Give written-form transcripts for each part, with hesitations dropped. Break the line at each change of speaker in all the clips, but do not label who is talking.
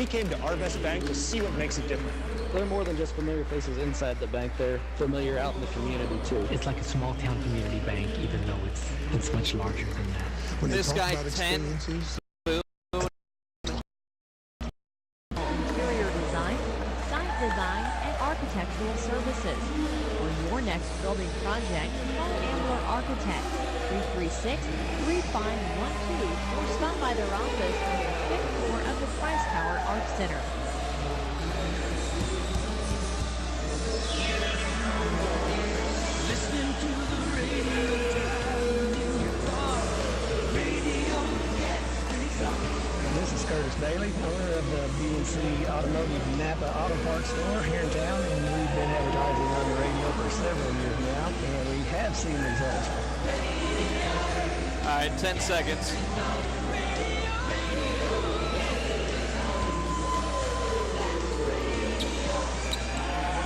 We came to our best bank to see what makes it different.
They're more than just familiar faces inside the bank. They're familiar out in the community, too.
It's like a small town community bank, even though it's much larger than that.
When
this guy, 10.
Interior design, site design, and architectural services. For your next building project, call Avila Architects 336-3512 or stop by their office on the 5th floor of the Price Tower Art Center.
Listening to the radio, in your car, radio gets pretty soft.
This is Curtis Bailey, owner of the B&C Automotive Napa Auto Parts store here in town, and we've been advertising on the radio for several years now, and we have seen results.
All right, 10 seconds.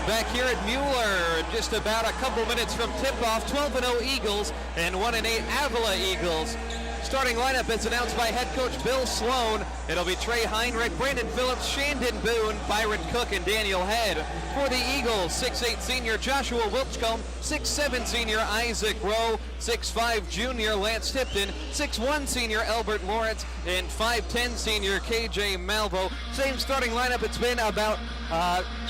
Back here at Mueller, just about a couple minutes from tip-off, 12-0 Eagles and 1-8 Avila Eagles. Starting lineup is announced by head coach Bill Sloan. It'll be Trey Heinrich, Brandon Phillips, Shandon Boone, Byron Cook, and Daniel Head. For the Eagles, 6'8 senior Joshua Wilchcomb, 6'7 senior Isaac Rowe, 6'5 junior Lance Tipton, 6'1 senior Albert Lawrence, and 5'10 senior KJ Malvo. Same starting lineup it's been about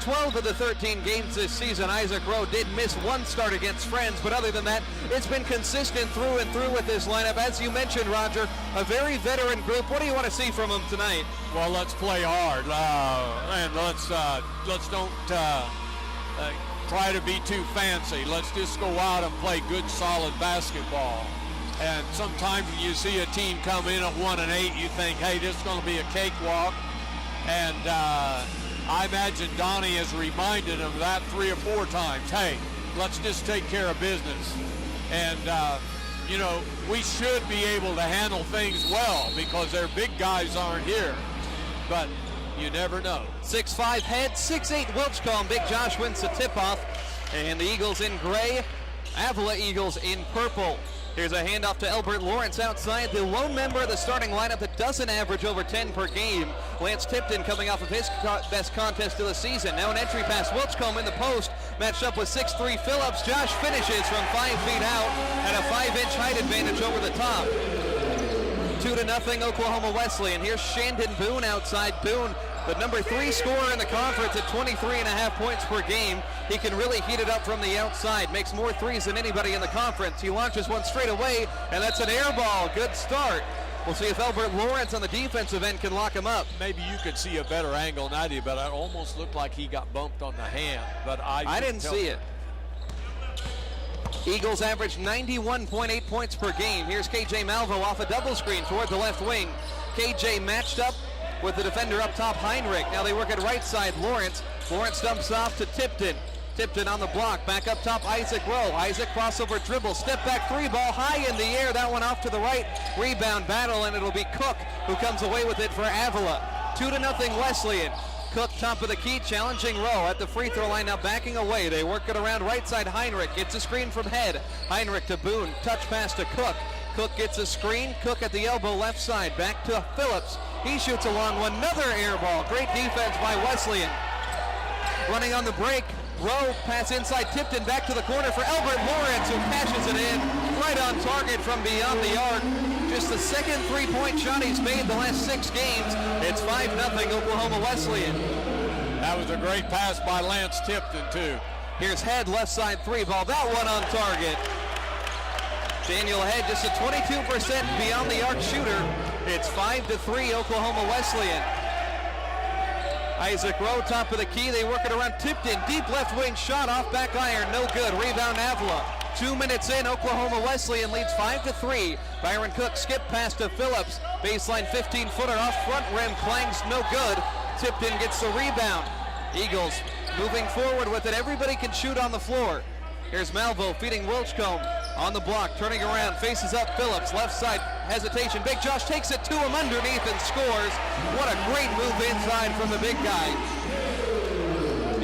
12 of the 13 games this season. Isaac Rowe did miss one start against Friends, but other than that, it's been consistent through and through with this lineup. As you mentioned, Roger, a very veteran group. What do you want to see from them tonight?
Well, let's play hard, and let's don't try to be too fancy. Let's just go out and play good, solid basketball. And sometimes when you see a team come in at 1-8, you think, hey, this is going to be a cakewalk. And I imagine Donnie has reminded them of that 3 or 4 times. Hey, let's just take care of business. And, you know, we should be able to handle things well because their big guys aren't here. But you never know.
6'5 Head, 6'8 Wilchcomb. Big Josh wins the tip-off. And the Eagles in gray, Avila Eagles in purple. Here's a handoff to Albert Lawrence outside, the lone member of the starting lineup that doesn't average over 10 per game. Lance Tipton coming off of his best contest of the season. Now an entry pass, Wilchcomb in the post, matched up with 6'3 Phillips. Josh finishes from 5 feet out and a 5-inch height advantage over the top. 2-0 Oklahoma Wesleyan. Here's Shandon Boone outside. Boone, the number 3 scorer in the conference at 23.5 points per game. He can really heat it up from the outside. Makes more threes than anybody in the conference. He launches one straight away, and that's an air ball. Good start. We'll see if Albert Lawrence on the defensive end can lock him up.
Maybe you could see a better angle than I did, but it almost looked like he got bumped on the hand. But I
didn't see it. Eagles average 91.8 points per game. Here's KJ Malvo off a double screen toward the left wing. KJ matched up with the defender up top, Heinrich. Now they work at right side, Lawrence. Lawrence dumps off to Tipton. Tipton on the block, back up top, Isaac Rowe. Isaac crossover dribble, step back 3 ball high in the air. That one off to the right. Rebound battle, and it'll be Cook who comes away with it for Avila. 2-0 Wesleyan. Cook top of the key, challenging Rowe at the free throw line, now backing away. They work it around right side, Heinrich gets a screen from Head. Heinrich to Boone, touch pass to Cook. Cook gets a screen, Cook at the elbow left side, back to Phillips. He shoots a long one, another air ball. Great defense by Wesleyan. Running on the break, Rowe pass inside Tipton, back to the corner for Albert Lawrence, who cashes it in right on target from beyond the arc. Just the second 3-point shot he's made the last 6 games. It's 5-0 Oklahoma Wesleyan.
That was a great pass by Lance Tipton, too.
Here's Head, left side 3 ball. That one on target. Daniel Head, just a 22% beyond the arc shooter. It's 5-3 Oklahoma Wesleyan. Isaac Rowe, top of the key. They work it around Tipton. Deep left wing shot off back iron. No good. Rebound Avila. 2 minutes in, Oklahoma Wesleyan leads 5-3. Byron Cook skip pass to Phillips. Baseline 15-footer off front rim. Clangs no good. Tipton gets the rebound. Eagles moving forward with it. Everybody can shoot on the floor. Here's Malvo feeding Wilchcomb on the block, turning around, faces up Phillips, left side hesitation. Big Josh takes it to him underneath and scores. What a great move inside from the big guy.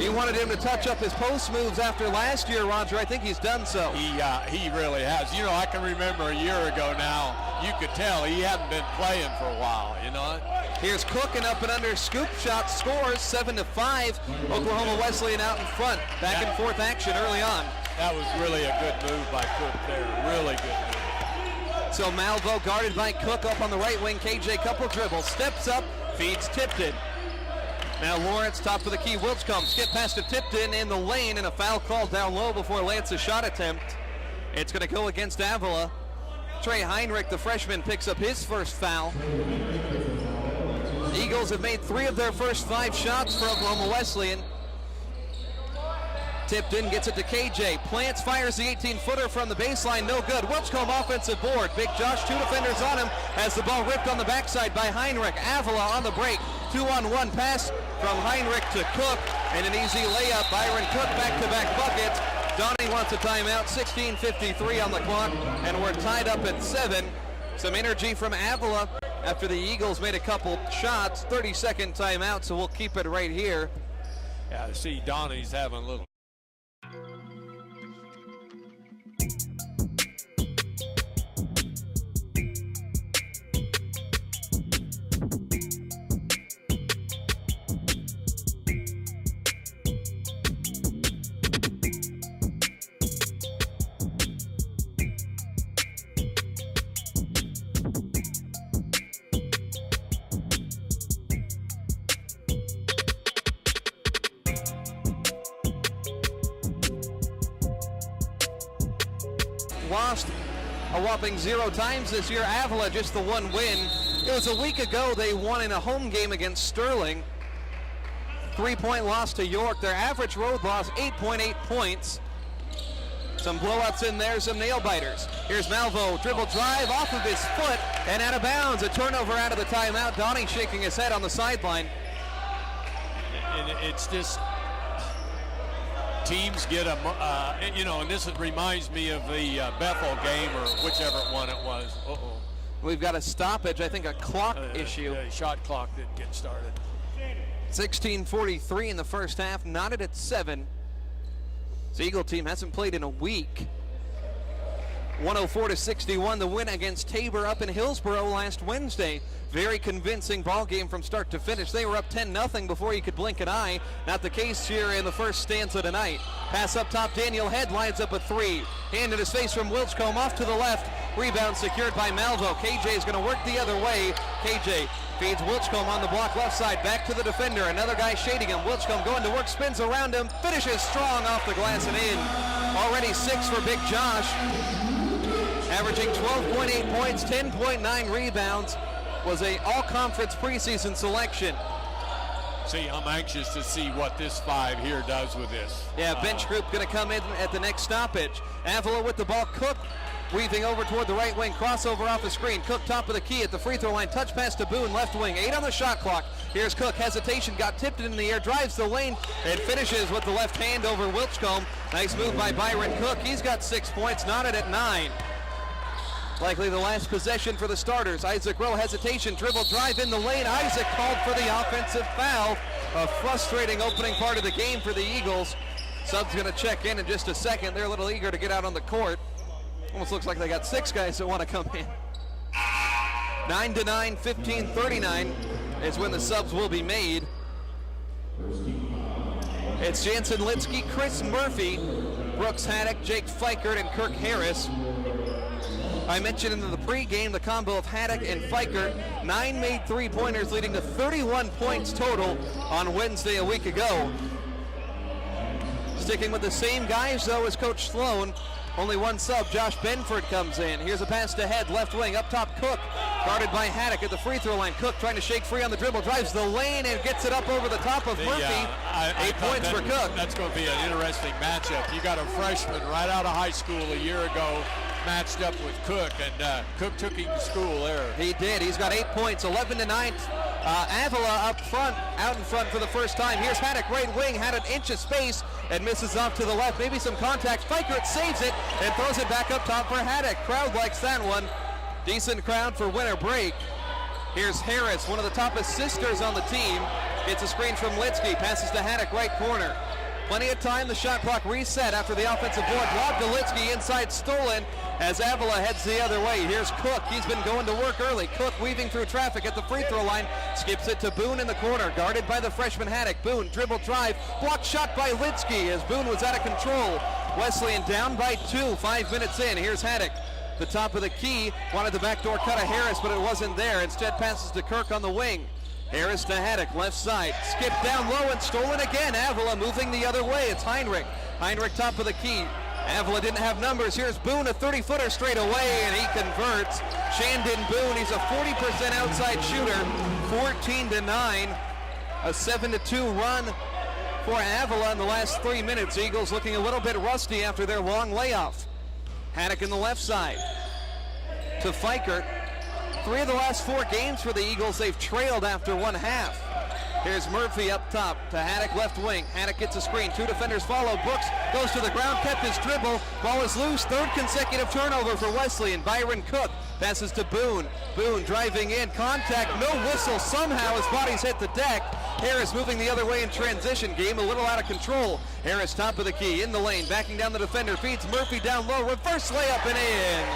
You wanted him to touch up his post moves after last year, Roger. I think he's done so.
He really has. You know, I can remember a year ago now, you could tell he hadn't been playing for a while, you know.
Here's Cook, and up and under scoop shot, scores 7-5. Oklahoma Wesleyan out in front. Back and forth action early on.
That was really a good move by Cook there. Really good move.
So Malvo guarded by Cook up on the right wing. KJ couple dribbles, steps up, feeds Tipton. Now Lawrence top of the key. Wilchcombe skip past to Tipton in the lane, and a foul called down low before Lance's shot attempt. It's going to go against Avila. Trey Heinrich, the freshman, picks up his first foul. The Eagles have made 3 of their first 5 shots for Oklahoma Wesleyan. Tipton gets it to KJ. Plants, fires the 18-footer from the baseline. No good. Wilchcombe offensive board. Big Josh, 2 defenders on him. Has the ball ripped on the backside by Heinrich. Avila on the break. 2-on-1 pass from Heinrich to Cook. And an easy layup. Byron Cook back-to-back buckets. Donnie wants a timeout. 16:53 on the clock. And we're tied up at 7. Some energy from Avila after the Eagles made a couple shots. 30-second timeout, so we'll keep it right here.
Yeah, see, Donnie's having a little.
Lost a whopping 0 times this year. Avila just the 1 win. It was a week ago they won in a home game against Sterling. 3-point loss to York. Their average road loss, 8.8 points. Some blowouts in there, some nail biters. Here's Malvo, dribble drive off of his foot and out of bounds. A turnover out of the timeout. Donnie shaking his head on the sideline.
And it's just teams get a, you know, and this reminds me of the Bethel game or whichever one it was.
We've got a stoppage, I think a clock issue.
Shot clock didn't get started.
16:43 in the first half, knotted at 7. The Eagle team hasn't played in a week. 104-61, the win against Tabor up in Hillsboro last Wednesday. Very convincing ball game from start to finish. They were up 10-0 before you could blink an eye. Not the case here in the first stanza tonight. Pass up top, Daniel Head lines up a 3. Hand in his face from Wilchcombe off to the left. Rebound secured by Malvo. KJ is going to work the other way. KJ feeds Wilchcombe on the block left side. Back to the defender. Another guy shading him. Wilchcombe going to work, spins around him. Finishes strong off the glass and in. Already 6 for Big Josh. Averaging 12.8 points, 10.9 rebounds. Was a all-conference preseason selection.
See, I'm anxious to see what this 5 here does with this.
Yeah, bench group going to come in at the next stoppage. Avila with the ball. Cook weaving over toward the right wing. Crossover off the screen. Cook top of the key at the free throw line. Touch pass to Boone, left wing. 8 on the shot clock. Here's Cook. Hesitation. Got tipped in the air. Drives the lane and finishes with the left hand over Wilchcombe. Nice move by Byron Cook. He's got 6 points. Knotted at 9. Likely the last possession for the starters. Isaac Rowe, hesitation, dribble, drive in the lane. Isaac called for the offensive foul. A frustrating opening part of the game for the Eagles. Sub's going to check in just a second. They're a little eager to get out on the court. Almost looks like they got 6 guys that want to come in. 9-9, 15-39 is when the subs will be made. It's Jansen Litsky, Chris Murphy, Brooks Haddock, Jake Fikert, and Kirk Harris. I mentioned in the pregame the combo of Haddock and Fikert. 9 made 3-pointers, leading to 31 points total on Wednesday a week ago. Sticking with the same guys, though, as Coach Sloan. Only 1 sub, Josh Benford comes in. Here's a pass to Head, left wing, up top Cook. Guarded by Haddock at the free throw line. Cook trying to shake free on the dribble, drives the lane and gets it up over the top of Murphy. 8 points for Cook.
That's going to be an interesting matchup. You got a freshman right out of high school a year ago matched up with Cook, and Cook took him to school there.
He did. He's got 8 points, 11-9. Avila up front, out in front for the first time. Here's Haddock, right wing, had an inch of space and misses off to the left. Maybe some contact. Fikert saves it and throws it back up top for Haddock. Crowd likes that one. Decent crowd for winter break. Here's Harris, one of the top assisters on the team. Gets a screen from Litsky, passes to Haddock, right corner. Plenty of time. The shot clock reset after the offensive board. Lob to Litsky, inside stolen as Avila heads the other way. Here's Cook. He's been going to work early. Cook weaving through traffic at the free throw line. Skips it to Boone in the corner. Guarded by the freshman Haddock. Boone dribble drive. Blocked shot by Litsky as Boone was out of control. Wesleyan down by 2, 5 minutes in. Here's Haddock. The top of the key. Wanted the backdoor cut of Harris, but it wasn't there. Instead passes to Kirk on the wing. Harris to Haddock, left side. Skip down low and stolen again. Avila moving the other way. It's Heinrich. Heinrich top of the key. Avila didn't have numbers. Here's Boone, a 30-footer straight away, and he converts. Shandon Boone, he's a 40% outside shooter. 14-9. A 7-2 run for Avila in the last 3 minutes. Eagles looking a little bit rusty after their long layoff. Haddock in the left side to Fikert. 3 of the last 4 games for the Eagles, they've trailed after one half. Here's Murphy up top to Haddock, left wing. Haddock gets a screen. 2 defenders follow. Brooks goes to the ground, kept his dribble. Ball is loose. 3rd consecutive turnover for Wesleyan. Byron Cook passes to Boone. Boone driving in. Contact. No whistle somehow as bodies hit the deck. Harris moving the other way in transition. Game a little out of control. Harris top of the key in the lane. Backing down the defender. Feeds Murphy down low. Reverse layup and in.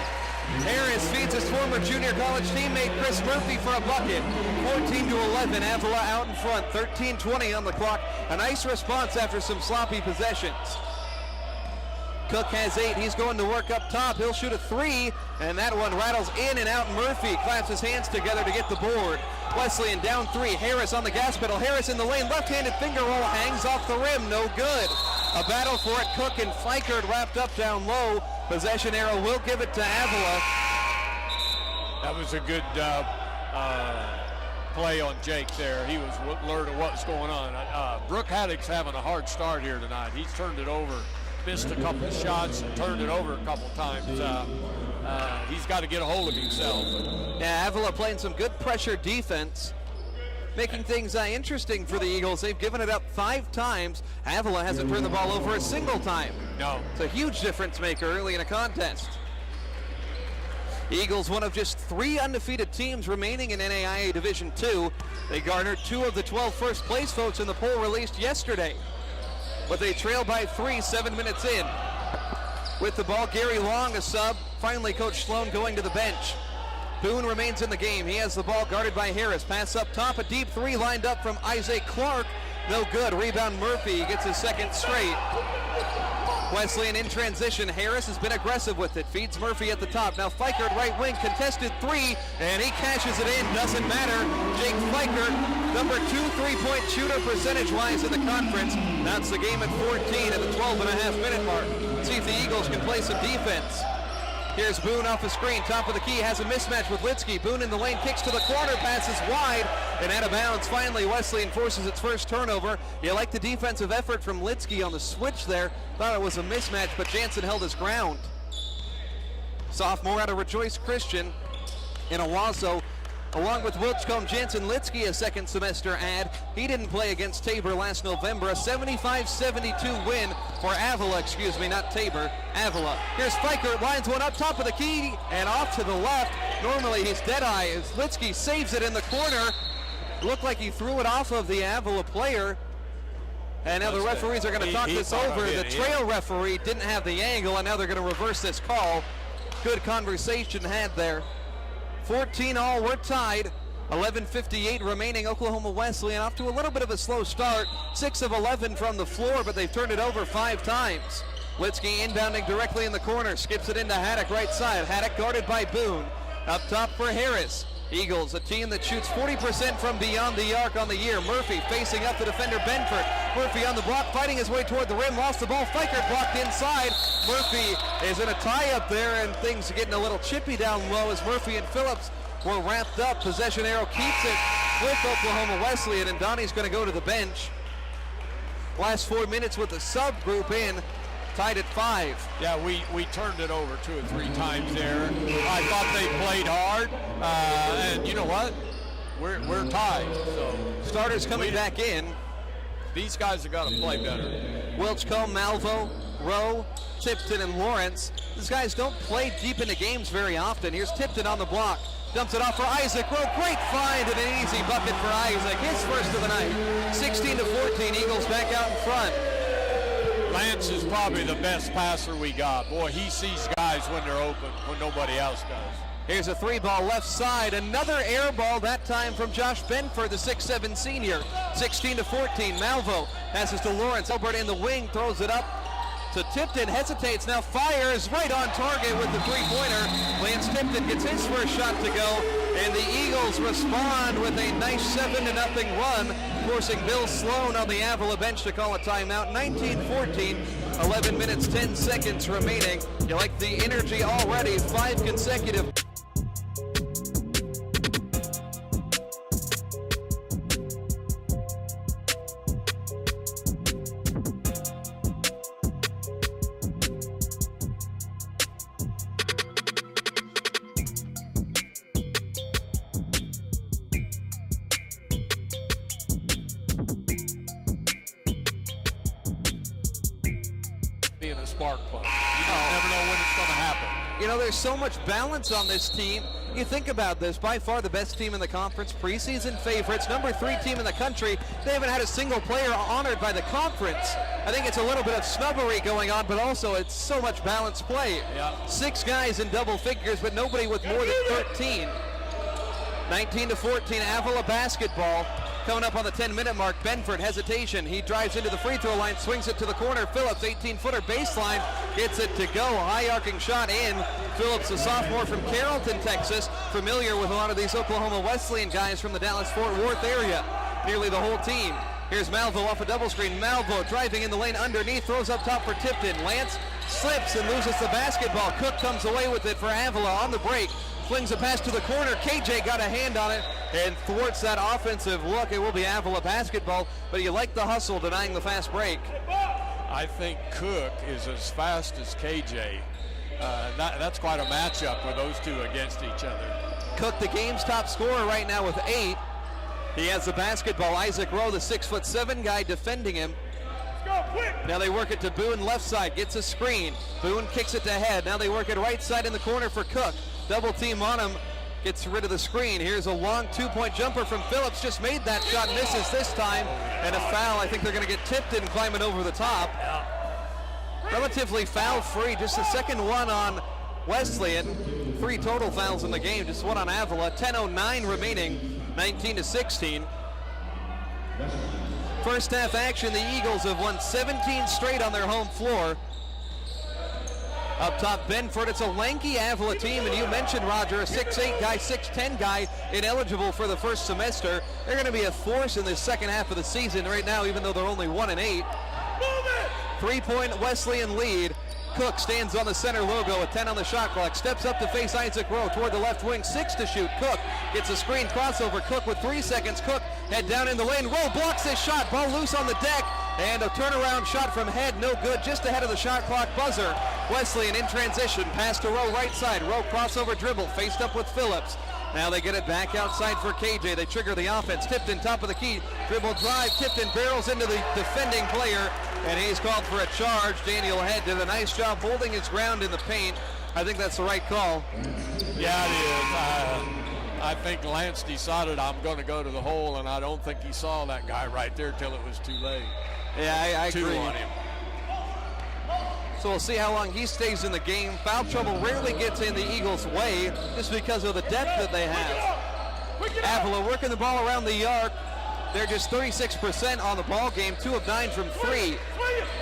Harris feeds his former junior college teammate Chris Murphy for a bucket. 14-11, Avila out in front, 13:20 on the clock. A nice response after some sloppy possessions. Cook has 8, he's going to work up top. He'll shoot a 3, and that one rattles in and out. Murphy claps his hands together to get the board. Wesleyan down 3, Harris on the gas pedal. Harris in the lane, left-handed finger roll, hangs off the rim, no good. A battle for it, Cook and Fikert wrapped up down low. Possession arrow will give it to Avila.
That was a good play on Jake there. He was learning what was going on. Brooke Haddock's having a hard start here tonight. He's turned it over, missed a couple of shots and turned it over a couple times. He's got to get a hold of himself.
Yeah, Avila playing some good pressure defense, making things interesting for the Eagles. They've given it up 5 times. Avila hasn't turned the ball over a single time.
No.
It's a huge difference maker early in a contest. Eagles, one of just 3 undefeated teams remaining in NAIA Division II. They garnered 2 of the 12 first place votes in the poll released yesterday. But they trail by 3, 7 minutes in. With the ball, Gary Long, a sub. Finally, Coach Sloan going to the bench. Boone remains in the game. He has the ball guarded by Harris. Pass up top, a deep 3 lined up from Isaac Clark. No good. Rebound Murphy. He gets his 2nd straight. Wesleyan in transition. Harris has been aggressive with it. Feeds Murphy at the top. Now Fikert right wing, contested 3, and he cashes it in. Doesn't matter. Jake Fikert, number 2 3-point shooter percentage-wise in the conference. That's the game at 14 at the 12.5-minute mark. See if the Eagles can play some defense. Here's Boone off the screen, top of the key, has a mismatch with Litsky. Boone in the lane, kicks to the corner, passes wide, and out of bounds. Finally, Wesleyan forces its first turnover. You like the defensive effort from Litsky on the switch there. Thought it was a mismatch, but Jansen held his ground. Sophomore out of Rejoice Christian in Owasso, along with Wilchcombe, Jansen Litsky, a 2nd semester add. He didn't play against Tabor last November. A 75-72 win for Avila, not Tabor, Avila. Here's Fikert, lines one up top of the key and off to the left. Normally he's dead-eye as Litsky saves it in the corner. Looked like he threw it off of the Avila player. And now the referees are going to talk this over. The trail referee didn't have the angle, and now they're going to reverse this call. Good conversation had there. 14 all, we're tied. 11:58 remaining. Oklahoma Wesleyan off to a little bit of a slow start. 6 of 11 from the floor, but they've turned it over 5 times. Litsky inbounding directly in the corner. Skips it into Haddock right side. Haddock guarded by Boone. Up top for Harris. Eagles, a team that shoots 40% from beyond the arc on the year. Murphy facing up the defender Benford. Murphy on the block, fighting his way toward the rim, lost the ball. Fikert blocked inside. Murphy is in a tie-up there, and things are getting a little chippy down low as Murphy and Phillips were wrapped up. Possession arrow keeps it with Oklahoma Wesleyan, and Donnie's going to go to the bench. Last 4 minutes with the sub group in. Tied at 5.
Yeah, we turned it over 2 or 3 times there. I thought they played hard, and you know what? We're tied. So
starters coming back in.
These guys have got to play better.
Wilchcombe, Malvo, Rowe, Tipton, and Lawrence. These guys don't play deep into games very often. Here's Tipton on the block. Dumps it off for Isaac. Rowe, great find and an easy bucket for Isaac. His first of the night. 16-14, Eagles back out in front.
Lance is probably the best passer we got. Boy, he sees guys when they're open, when nobody else does.
Here's a 3-ball left side. Another air ball, that time from Josh Benford, the 6'7 senior. 16-14. Malvo passes to Lawrence. Elbert in the wing, throws it up to Tipton. Hesitates, now fires right on target with the three-pointer. Lance Tipton gets his first shot to go, and the Eagles respond with a nice 7-0 run, forcing Bill Sloan on the Avila bench to call a timeout. 19-14. 11 minutes, 10 seconds remaining. You like the energy already. 5 consecutive.
Being a spark plug. You never know when it's going to happen.
You know, there's so much balance on this team. You think about this, by far the best team in the conference, preseason favorites, number 3 team in the country. They haven't had a single player honored by the conference. I think it's a little bit of snubbery going on, but also it's so much balanced play.
Yeah.
6 guys in double figures, but nobody with more than 13. 19-14, Avila basketball. Coming up on the 10-minute mark, Benford, hesitation. He drives into the free throw line, swings it to the corner. Phillips, 18-footer baseline, gets it to go. High arcing shot in. Phillips, a sophomore from Carrollton, Texas, familiar with a lot of these Oklahoma Wesleyan guys from the Dallas-Fort Worth area. Nearly the whole team. Here's Malvo off a double screen. Malvo driving in the lane underneath, throws up top for Tipton. Lance slips and loses the basketball. Cook comes away with it for Avila on the break. Flings a pass to the corner. KJ got a hand on it and thwarts that offensive look. It will be Avila basketball, but you like the hustle, denying the fast break.
I think Cook is as fast as KJ. That's quite a matchup with those two against each other.
Cook, the game's top scorer right now with 8. He has the basketball. Isaac Rowe, the 6'7" guy, defending him. Now they work it to Boone, left side, gets a screen. Boone kicks it to head. Now they work it right side in the corner for Cook. Double team on him, gets rid of the screen. Here's a long 2-point jumper from Phillips. Just made that shot, misses this time, and a foul. I think they're going to get Tipton climbing over the top. Relatively foul-free, just the second one on Wesleyan. 3 total fouls in the game, just one on Avila. 10:09 remaining, 19-16. First half action, the Eagles have won 17 straight on their home floor. Up top, Benford. It's a lanky Avila team, and you mentioned, Roger, a 6'8 guy, 6'10 guy, ineligible for the first semester. They're going to be a force in this second half of the season right now, even though they're only 1-8. 3-point Wesleyan lead. Cook stands on the center logo with 10 on the shot clock. Steps up to face Isaac Rowe toward the left wing. 6 to shoot. Cook gets a screen crossover. Cook with 3 seconds. Cook head down in the lane. Rowe blocks his shot. Ball loose on the deck. And a turnaround shot from head, no good, just ahead of the shot clock buzzer. Wesleyan in transition, pass to Rowe right side. Rowe crossover dribble, faced up with Phillips. Now they get it back outside for KJ. They trigger the offense. Tipton, top of the key, dribble drive. Tipton barrels into the defending player, and he's called for a charge. Daniel Head did a nice job holding his ground in the paint. I think that's the right call.
Yeah, it is. I think Lance decided I'm going to go to the hole, and I don't think he saw that guy right there till it was too late.
Yeah, I
2
agree.
on him.
So we'll see how long he stays in the game. Foul trouble rarely gets in the Eagles' way just because of the depth that they have. Avila working the ball around the arc. They're just 36% on the ball game, 2 of 9 from 3.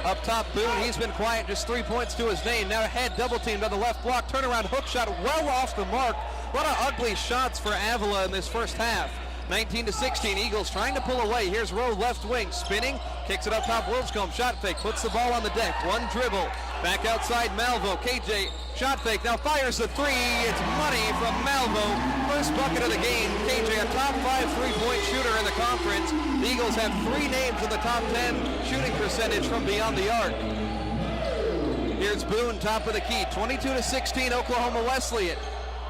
Up top, Boone, he's been quiet, just 3 points to his name. Now Head double teamed on the left block, turnaround hook shot well off the mark. A lot of ugly shots for Avila in this first half. 19-16, Eagles trying to pull away. Here's Rowe, left wing, spinning, kicks it up top, Wilscombe, shot fake, puts the ball on the deck, 1 dribble, back outside Malvo, KJ, shot fake, now fires the 3, it's money from Malvo, first bucket of the game. KJ, a top 5 3-point shooter in the conference. The Eagles have 3 names in the top 10 shooting percentage from beyond the arc. Here's Boone, top of the key, 22-16, Oklahoma Wesleyan,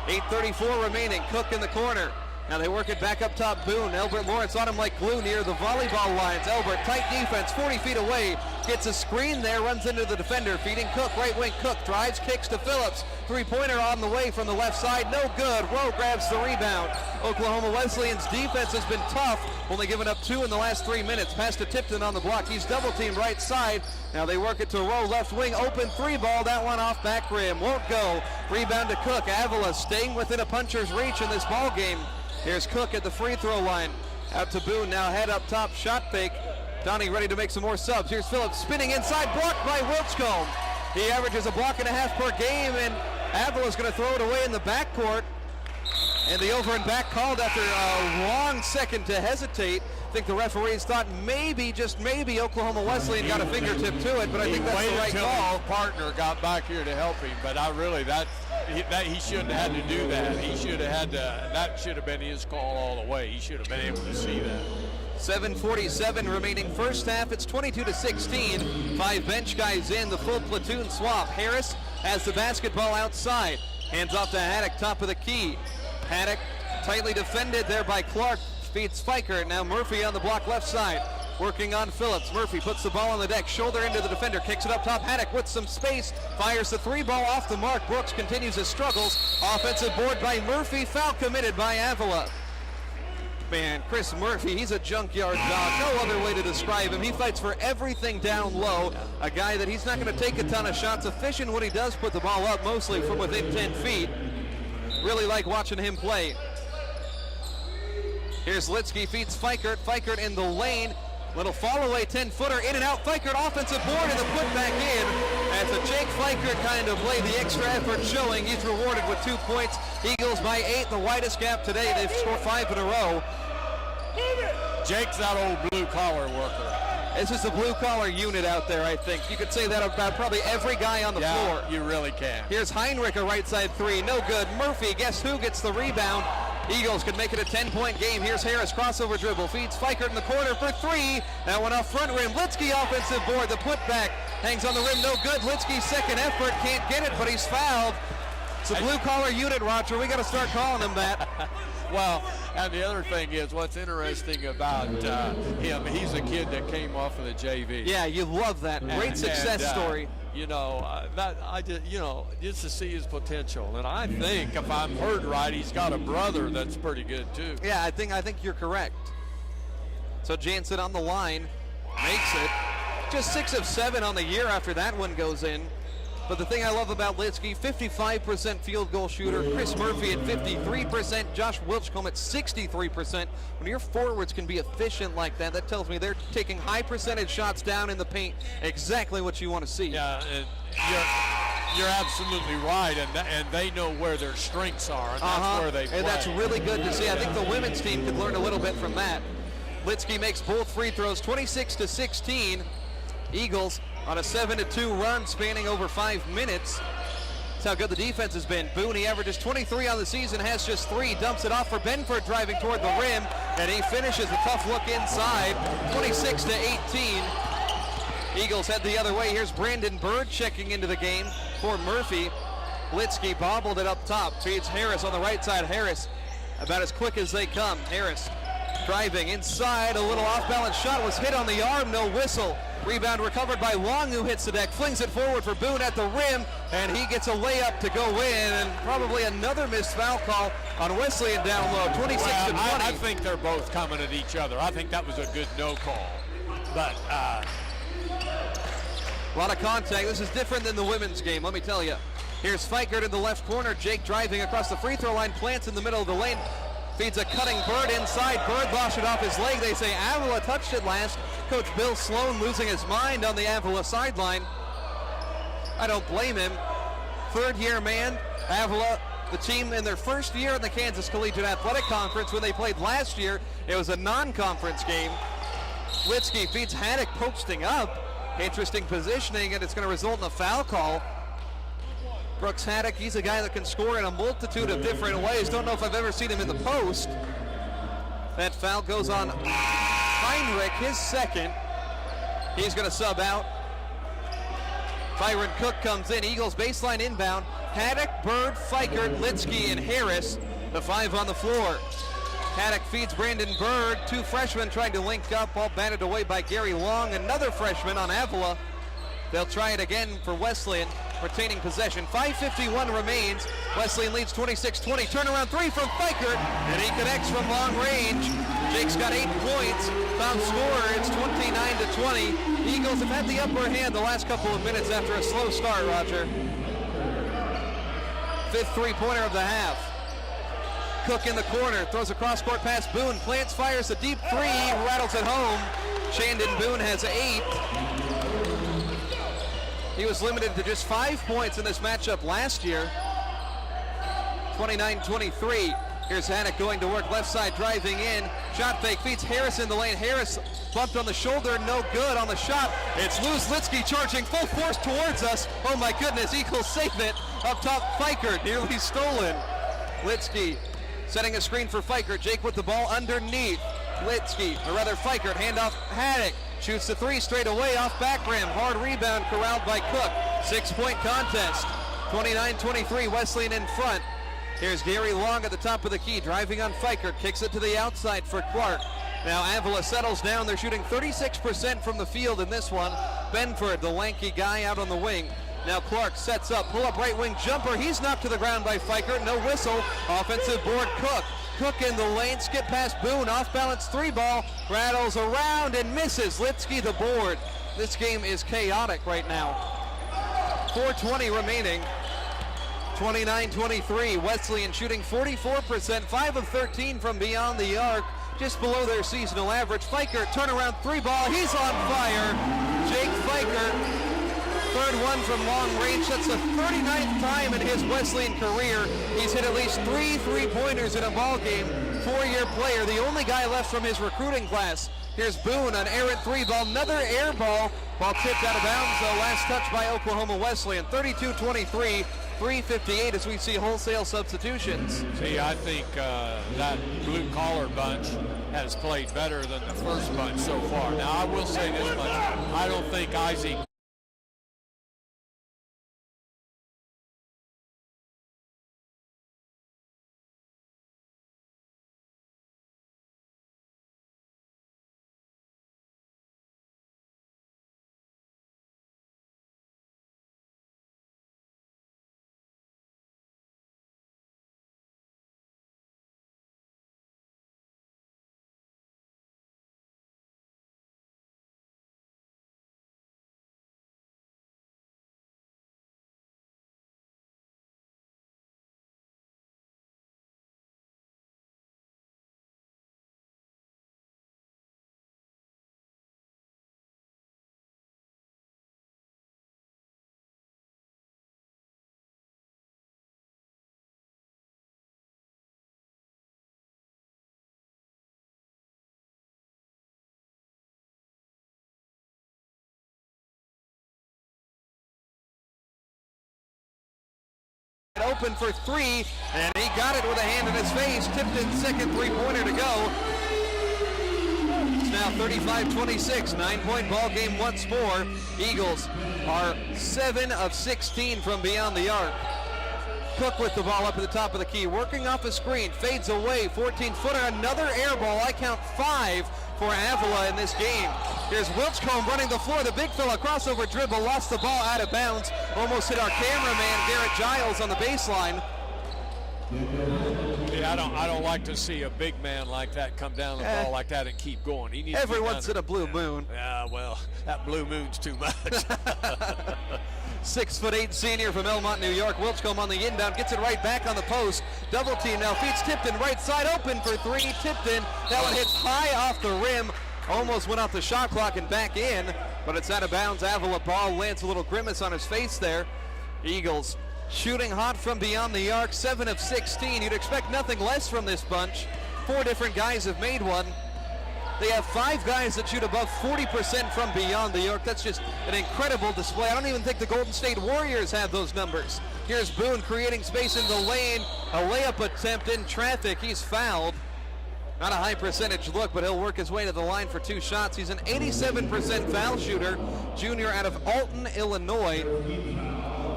8:34 remaining, Cook in the corner. Now they work it back up top, Boone. Elbert Lawrence on him like glue near the volleyball lines. Elbert, tight defense, 40 feet away. Gets a screen there, runs into the defender. Feeding Cook, right wing. Cook drives, kicks to Phillips. Three-pointer on the way from the left side, no good. Rowe grabs the rebound. Oklahoma Wesleyan's defense has been tough, only giving up 2 in the last 3 minutes. Pass to Tipton on the block. He's double-teamed right side. Now they work it to Rowe, left wing, open three ball. That one off back rim, won't go. Rebound to Cook. Avila staying within a puncher's reach in this ball game. Here's Cook at the free throw line. Out to Boone, now head up top, shot fake. Donnie ready to make some more subs. Here's Phillips spinning inside, blocked by Wilchcomb. He averages a block and a half per game, and Avila's going to throw it away in the backcourt. And the over and back called after a long second to hesitate. I think the referees thought maybe, just maybe, Oklahoma Wesleyan got a fingertip to it, but I think that's the right call.
His partner got back here to help him, but he shouldn't have had to do that. He should have had to, that should have been his call all the way. He should have been able to see that.
7:47 remaining first half. It's 22-16. 5 bench guys in, the full platoon swap. Harris has the basketball outside. Hands off to Haddock, top of the key. Haddock tightly defended there by Clark. Feeds Spiker. Now Murphy on the block left side. Working on Phillips. Murphy puts the ball on the deck. Shoulder into the defender. Kicks it up top. Haddock with some space. Fires the 3-ball off the mark. Brooks continues his struggles. Offensive board by Murphy. Foul committed by Avila. Man, Chris Murphy, he's a junkyard dog. No other way to describe him. He fights for everything down low. A guy that he's not going to take a ton of shots. Efficient when he does put the ball up, mostly from within 10 feet. Really like watching him play. Here's Litsky, feeds Fikert. Fikert in the lane. Little fall away 10-footer, in and out. Fikert offensive board and the put back in. As a Jake Fikert kind of play, the extra effort showing. He's rewarded with 2 points. Eagles by 8, the widest gap today. They've scored 5 in a row.
Jake's that old blue-collar worker.
This is a blue-collar unit out there, I think. You could say that about probably every guy on the floor.
You really can.
Here's Heinrich, a right side 3, no good. Murphy, guess who gets the rebound? Eagles could make it a 10-point game. Here's Harris, crossover dribble, feeds Fikert in the corner for 3. That one off front rim. Litsky offensive board, the putback hangs on the rim, no good. Litsky's second effort, can't get it, but he's fouled. It's a blue-collar unit, Roger. We got to start calling him that.
Well, and the other thing is, what's interesting about him, he's a kid that came off of the JV.
Yeah, you love that. Great success story.
You know, just to see his potential. And I think, if I'm heard right, he's got a brother that's pretty good too.
Yeah, I think you're correct. So Jansen on the line, makes it. Just 6 of 7 on the year after that one goes in. But the thing I love about Litsky, 55% field goal shooter. Chris Murphy at 53%. Josh Wilchcomb at 63%. When your forwards can be efficient like that, that tells me they're taking high percentage shots down in the paint. Exactly what you want to see.
Yeah, and you're absolutely right, and they know where their strengths are, and that's where they play.
And that's really good to see. I think the women's team could learn a little bit from that. Litsky makes both free throws, 26-16. Eagles on a 7-2 run spanning over 5 minutes. That's how good the defense has been. Boone, he averages 23 on the season, has just 3, dumps it off for Benford driving toward the rim, and he finishes a tough look inside, 26-18. Eagles head the other way. Here's Brandon Bird checking into the game for Murphy. Litsky bobbled it up top, feeds Harris on the right side. Harris about as quick as they come. Harris driving inside, a little off-balance shot was hit on the arm, no whistle. Rebound recovered by Long, who hits the deck, flings it forward for Boone at the rim, and he gets a layup to go in, and probably another missed foul call on Wesleyan down low, 26-20.
I think they're both coming at each other. I think that was a good no call. But
a lot of contact. This is different than the women's game, let me tell you. Here's Fikert in the left corner. Jake driving across the free throw line, plants in the middle of the lane. Feeds a cutting Bird inside. Bird lost it off his leg. They say Avila touched it last. Coach Bill Sloan losing his mind on the Avila sideline. I don't blame him. Third-year man, Avila, the team in their first year in the Kansas Collegiate Athletic Conference. When they played last year, it was a non-conference game. Litsky feeds Haddock posting up. Interesting positioning, and it's going to result in a foul call. Brooks Haddock, he's a guy that can score in a multitude of different ways. Don't know if I've ever seen him in the post. That foul goes on Heinrich, his second. He's going to sub out. Byron Cook comes in. Eagles baseline inbound. Haddock, Bird, Fikert, Litsky, and Harris, the 5 on the floor. Haddock feeds Brandon Bird. 2 freshmen trying to link up, all batted away by Gary Long. Another freshman on Avila. They'll try it again for Wesleyan. retaining possession. 5:51 remains. Wesleyan leads 26-20. Turnaround three from Fikert, and he connects from long range. Jake's got 8 points. Top scorer, it's 29-20. Eagles have had the upper hand the last couple of minutes after a slow start, Roger. 5th three-pointer of the half. Cook in the corner, throws a cross-court pass. Boone plants, fires a deep three, rattles it home. Shandon Boone has 8. He was limited to just 5 points in this matchup last year. 29-23. Here's Haddock going to work, left side driving in. Shot fake, feeds Harris in the lane. Harris bumped on the shoulder, no good on the shot. It's loose. Litsky charging full force towards us. Oh my goodness, Eagles save it. Up top, Fikert, nearly stolen. Litsky setting a screen for Fikert. Jake with the ball underneath. Litsky, or rather Fikert, handoff Haddock. Shoots the three straight away off back rim. Hard rebound corralled by Cook. 6-point contest. 29-23, Wesleyan in front. Here's Gary Long at the top of the key, driving on Fikert, kicks it to the outside for Clark. Now Avila settles down. They're shooting 36% from the field in this one. Benford, the lanky guy, out on the wing. Now Clark sets up, pull-up right wing jumper. He's knocked to the ground by Fikert, no whistle. Offensive board, Cook. Cook in the lane, skip past Boone, off-balance three ball, rattles around and misses. Litsky the board. This game is chaotic right now. 4:20 remaining. 29-23, Wesleyan shooting 44%, 5 of 13 from beyond the arc, just below their seasonal average. Fikert, turnaround three ball, he's on fire. Jake Fikert, third one from long range. That's the 39th time in his Wesleyan career he's hit at least 3 3-pointers in a ball game. 4-year player, the only guy left from his recruiting class. Here's Boone, an errant three ball, another air ball, ball tipped out of bounds, though. Last touch by Oklahoma Wesleyan. 32-23. 3:58 as we see wholesale substitutions.
See, I think that blue-collar bunch has played better than the first bunch so far. Now, I will say this much. I don't think Isaac
open for three, and he got it with a hand in his face. Tipton, second three-pointer to go. It's now 35-26, 9-point ball game once more. Eagles are 7 of 16 from beyond the arc. Cook with the ball up at the top of the key, working off a screen, fades away, 14-footer, another air ball. I count 5 for Avila in this game. Here's Wilchcomb running the floor. The big fella crossover dribble, lost the ball out of bounds. Almost hit our cameraman, Garrett Giles, on the baseline.
Yeah, I don't like to see a big man like that come down the ball like that and keep going. He needs
every once in a blue moon.
Yeah, well, that blue moon's too much.
6'8" senior from Elmont, New York. Wilchcomb on the inbound, gets it right back on the post. Double team now, feeds Tipton right side, open for three. Tipton, that one hits high off the rim. Almost went off the shot clock and back in, but it's out of bounds. Avila ball lands a little grimace on his face there. Eagles shooting hot from beyond the arc, 7 of 16. You'd expect nothing less from this bunch. 4 different guys have made one. They have 5 guys that shoot above 40% from beyond the arc. That's just an incredible display. I don't even think the Golden State Warriors have those numbers. Here's Boone creating space in the lane. A layup attempt in traffic. He's fouled. Not a high percentage look, but he'll work his way to the line for 2 shots. He's an 87% foul shooter. Junior out of Alton, Illinois.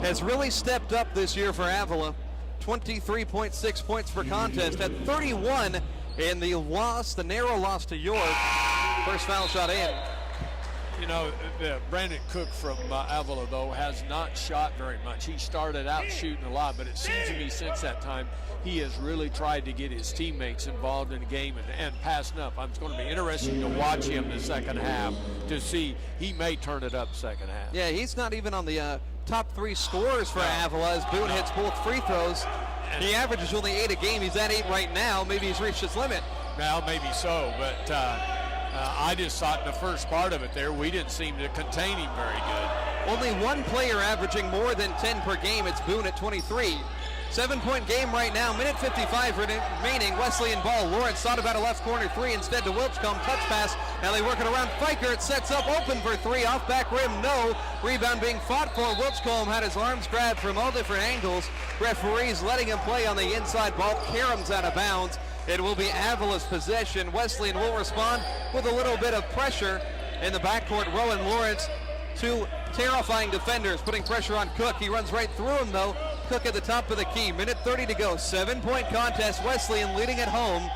Has really stepped up this year for Avila. 23.6 points per contest at 31 in the loss, the narrow loss to York. First foul shot in.
You know, Brandon Cook from Avila, though, has not shot very much. He started out shooting a lot, but it seems to me since that time he has really tried to get his teammates involved in the game and passing up. It's going to be interesting to watch him the second half to see. He may turn it up second half.
Yeah, he's not even on the top 3 scorers for Avila as Boone hits both free throws. He averages only 8 a game. He's at 8 right now. Maybe he's reached his limit.
Well, maybe so, but I just thought in the first part of it there, we didn't seem to contain him very good.
Only one player averaging more than 10 per game. It's Boone at 23. 7-point game right now, minute 55 remaining. Wesleyan ball. Lawrence thought about a left corner 3 instead to Wilchcombe. Touch pass. Now they work it around Fiker. It sets up open for 3. Off back rim, no. Rebound being fought for. Wilchcombe had his arms grabbed from all different angles. Referees letting him play on the inside ball. Karam's out of bounds. It will be Avila's possession. Wesleyan will respond with a little bit of pressure in the backcourt. Rowan Lawrence, 2 terrifying defenders, putting pressure on Cook. He runs right through him, though. Cook at the top of the key. Minute 30 to go. 7-point contest. Wesleyan leading at home.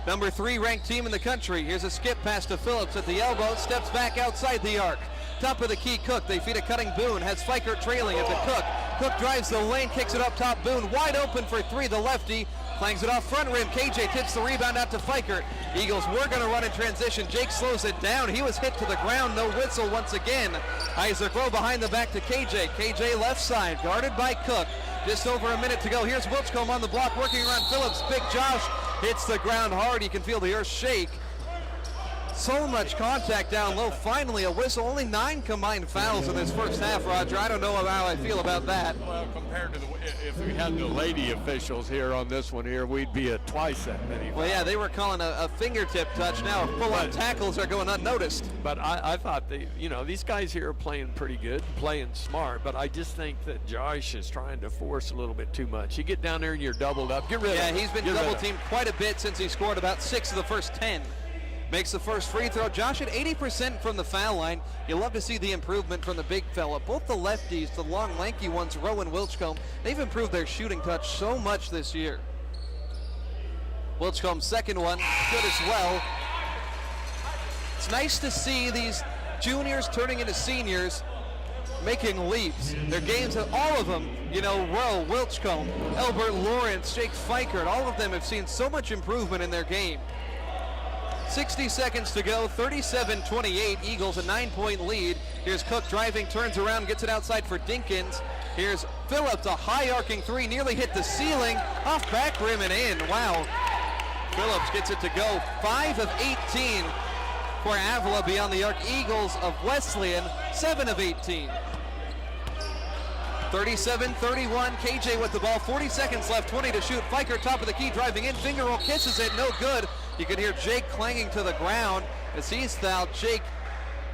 Number 3 ranked team in the country. Here's a skip pass to Phillips at the elbow. Steps back outside the arc. Top of the key, Cook. They feed a cutting Boone. Has Fiker trailing at the Cook. Cook drives the lane, kicks it up top. Boone wide open for 3. The lefty clangs it off front rim. KJ tips the rebound out to Fiker. Eagles were going to run in transition. Jake slows it down. He was hit to the ground. No whistle once again. Isaac Rowe behind the back to KJ. KJ left side, guarded by Cook. Just over a minute to go. Here's Wilchcombe on the block, working around Phillips. Big Josh hits the ground hard. You can feel the earth shake. So much contact down low. Finally a whistle. Only 9 combined fouls in this first half, Roger. I don't know how I feel about that.
Well, compared to if we had the lady officials here on this one here, we'd be at twice that many fouls.
Well, yeah, they were calling a fingertip touch. Now full-on tackles are going unnoticed.
But I thought these guys here are playing pretty good, playing smart. But I just think that Josh is trying to force a little bit too much. You get down there and you're doubled up. Get rid of him.
Yeah, he's been double-teamed quite a bit since he scored about 6 of the first 10. Makes the first free throw. Josh at 80% from the foul line. You love to see the improvement from the big fella. Both the lefties, the long, lanky ones, Rowe and Wilchcombe, they've improved their shooting touch so much this year. Wilchcombe's second one, good as well. It's nice to see these juniors turning into seniors, making leaps. Their games, all of them, Rowe, Wilchcombe, Elbert Lawrence, Jake Fikert, all of them have seen so much improvement in their game. 60 seconds to go, 37-28, Eagles a 9-point lead. Here's Cook driving, turns around, gets it outside for Dinkins. Here's Phillips, a high arcing 3, nearly hit the ceiling, off back rim and in. Wow. Phillips gets it to go. 5 of 18 for Avila beyond the arc. Eagles of Wesleyan, 7 of 18. 37-31, KJ with the ball, 40 seconds left, 20 to shoot. Fiker top of the key, driving in, finger roll, kisses it, no good. You can hear Jake clanging to the ground as he's fouled. Jake,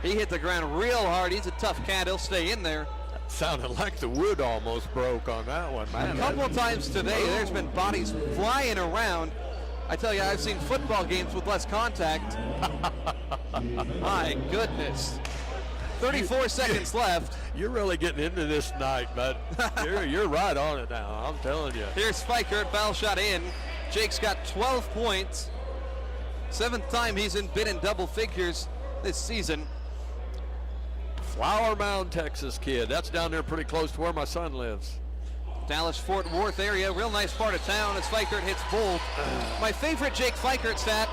he hit the ground real hard. He's a tough cat. He'll stay in there.
Sounded like the wood almost broke on that one, man.
A couple of times today, there's been bodies flying around. I tell you, I've seen football games with less contact. My goodness. 34 seconds left.
You're really getting into this tonight, bud. You're right on it now, I'm telling you.
Here's Fiker, foul shot in. Jake's got 12 points. 7th time he's been in double figures this season.
Flower Mound, Texas kid. That's down there pretty close to where my son lives.
Dallas-Fort Worth area, real nice part of town as Fikert hits both. My favorite Jake Fikert stat,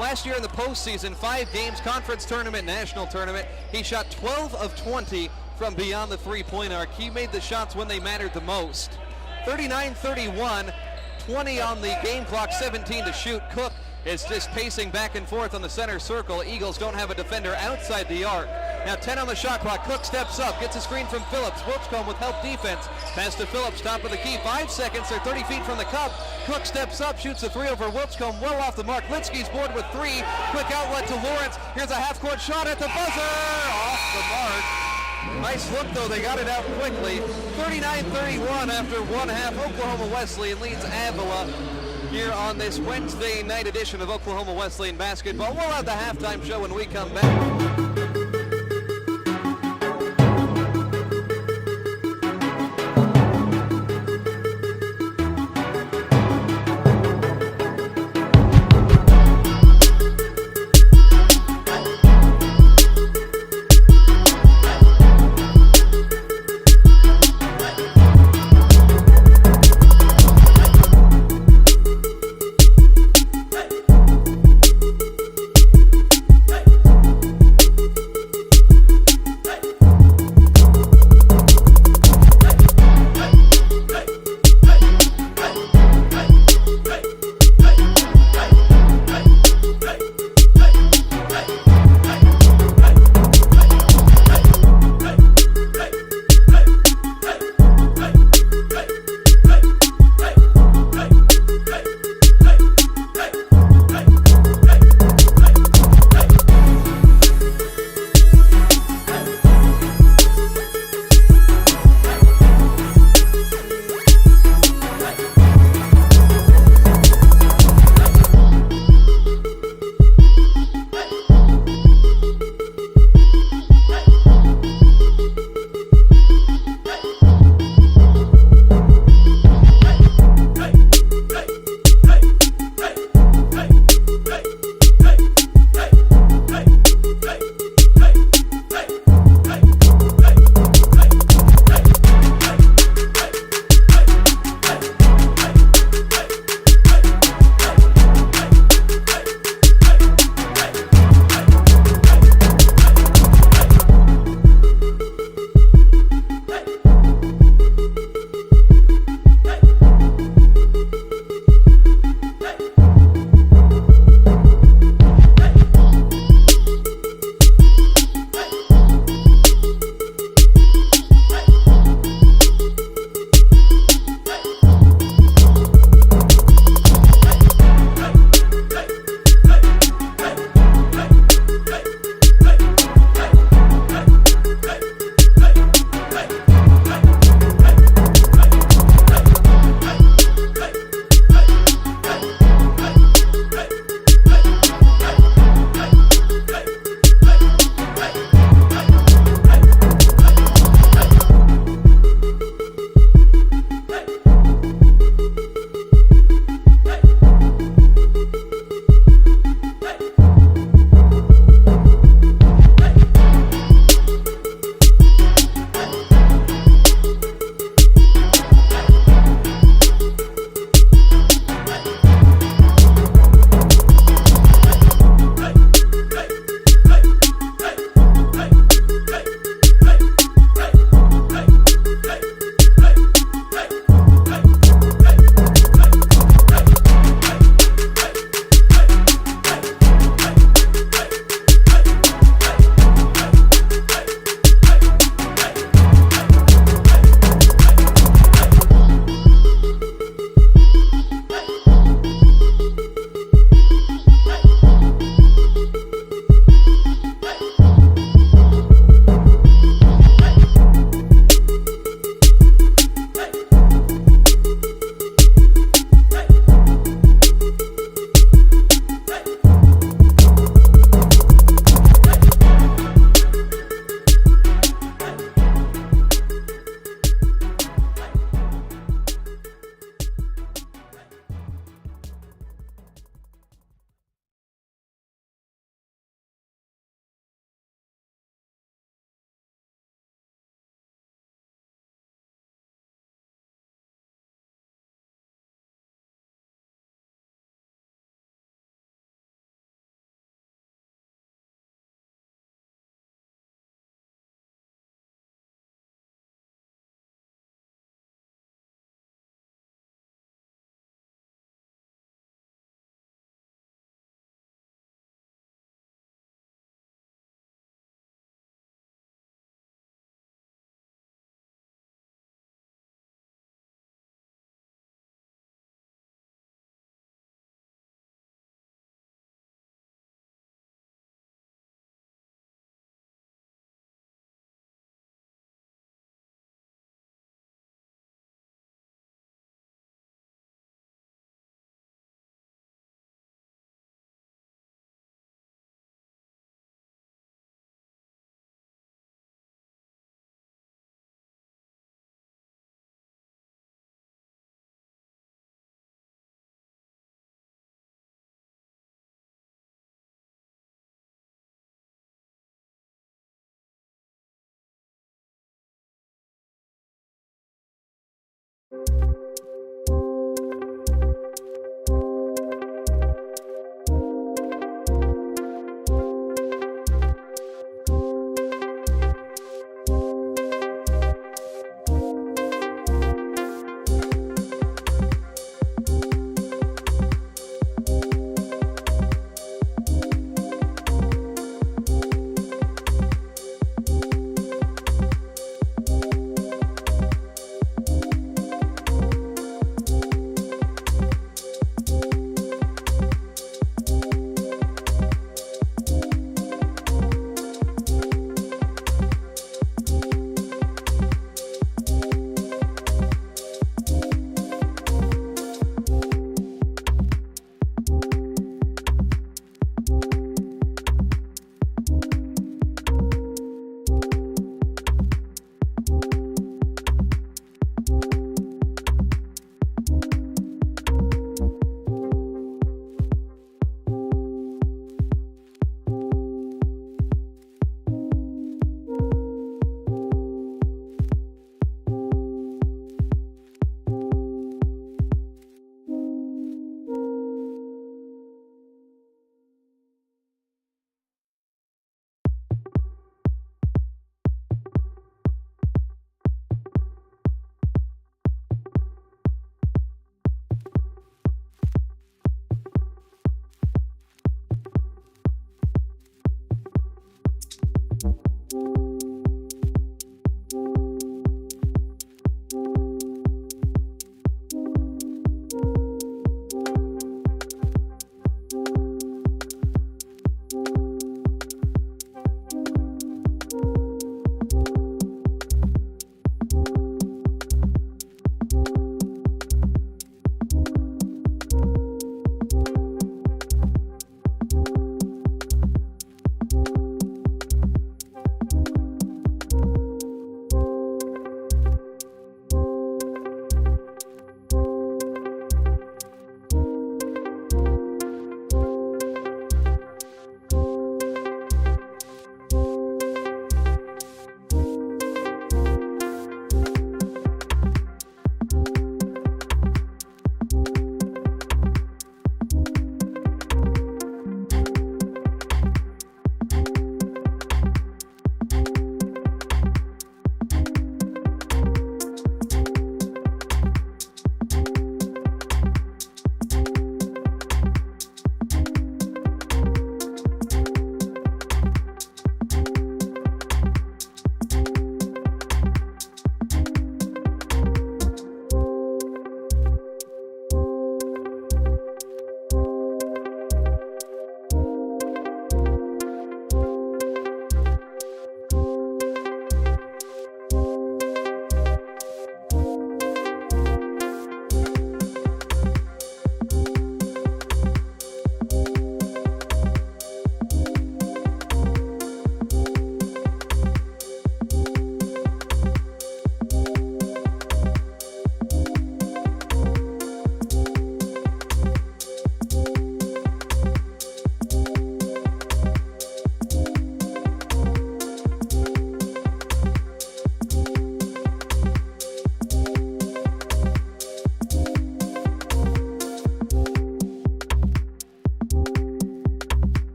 last year in the postseason, 5 games, conference tournament, national tournament, he shot 12 of 20 from beyond the three-point arc. He made the shots when they mattered the most. 39-31, 20 on the game clock, 17 to shoot. Cook is just pacing back and forth on the center circle. Eagles don't have a defender outside the arc. Now 10 on the shot clock. Cook steps up, gets a screen from Phillips. Wilchcombe with help defense. Pass to Phillips, top of the key. 5 seconds, they're 30 feet from the cup. Cook steps up, shoots a 3 over Wilchcombe, well off the mark. Litsky's board with 3. Quick outlet to Lawrence. Here's a half-court shot at the buzzer. Off the mark. Nice look, though. They got it out quickly. 39-31 after one half. Oklahoma Wesleyan leads Avila here on this Wednesday night edition of Oklahoma Wesleyan basketball. We'll have the halftime show when we come back.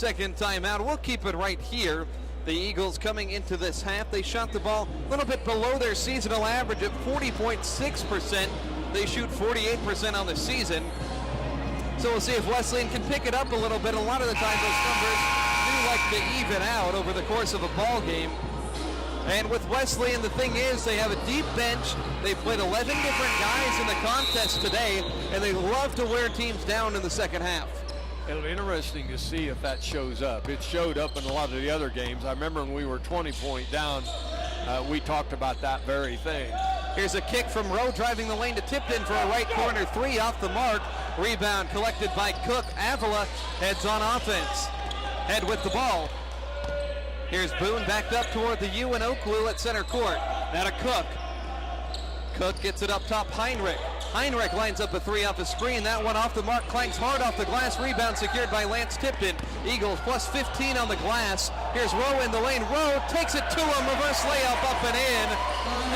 second timeout. We'll keep it right here. The Eagles coming into this half, they shot the ball a little bit below their seasonal average at 40.6%. They shoot 48% on the season. So we'll see if Wesleyan can pick it up a little bit. A lot of the time those numbers do like to even out over the course of a ball game. And with Wesleyan, the thing is they have a deep bench. They played 11 different guys in the contest today, and they love to wear teams down in the second half.
It'll be interesting to see if that shows up. It showed up in a lot of the other games. I remember when we were 20-point down, we talked about that very thing.
Here's a kick from Rowe, driving the lane to Tipton for a right corner three off the mark. Rebound collected by Cook. Avila heads on offense. Head with the ball. Here's Boone backed up toward the U and OKWU at center court. Now to Cook. Cook gets it up top, Heinrich. Heinrich lines up a three off the screen. That one off the mark, clanks hard off the glass. Rebound secured by Lance Tipton. Eagles plus 15 on the glass. Here's Rowe in the lane. Rowe takes it to him. Reverse layup up and in.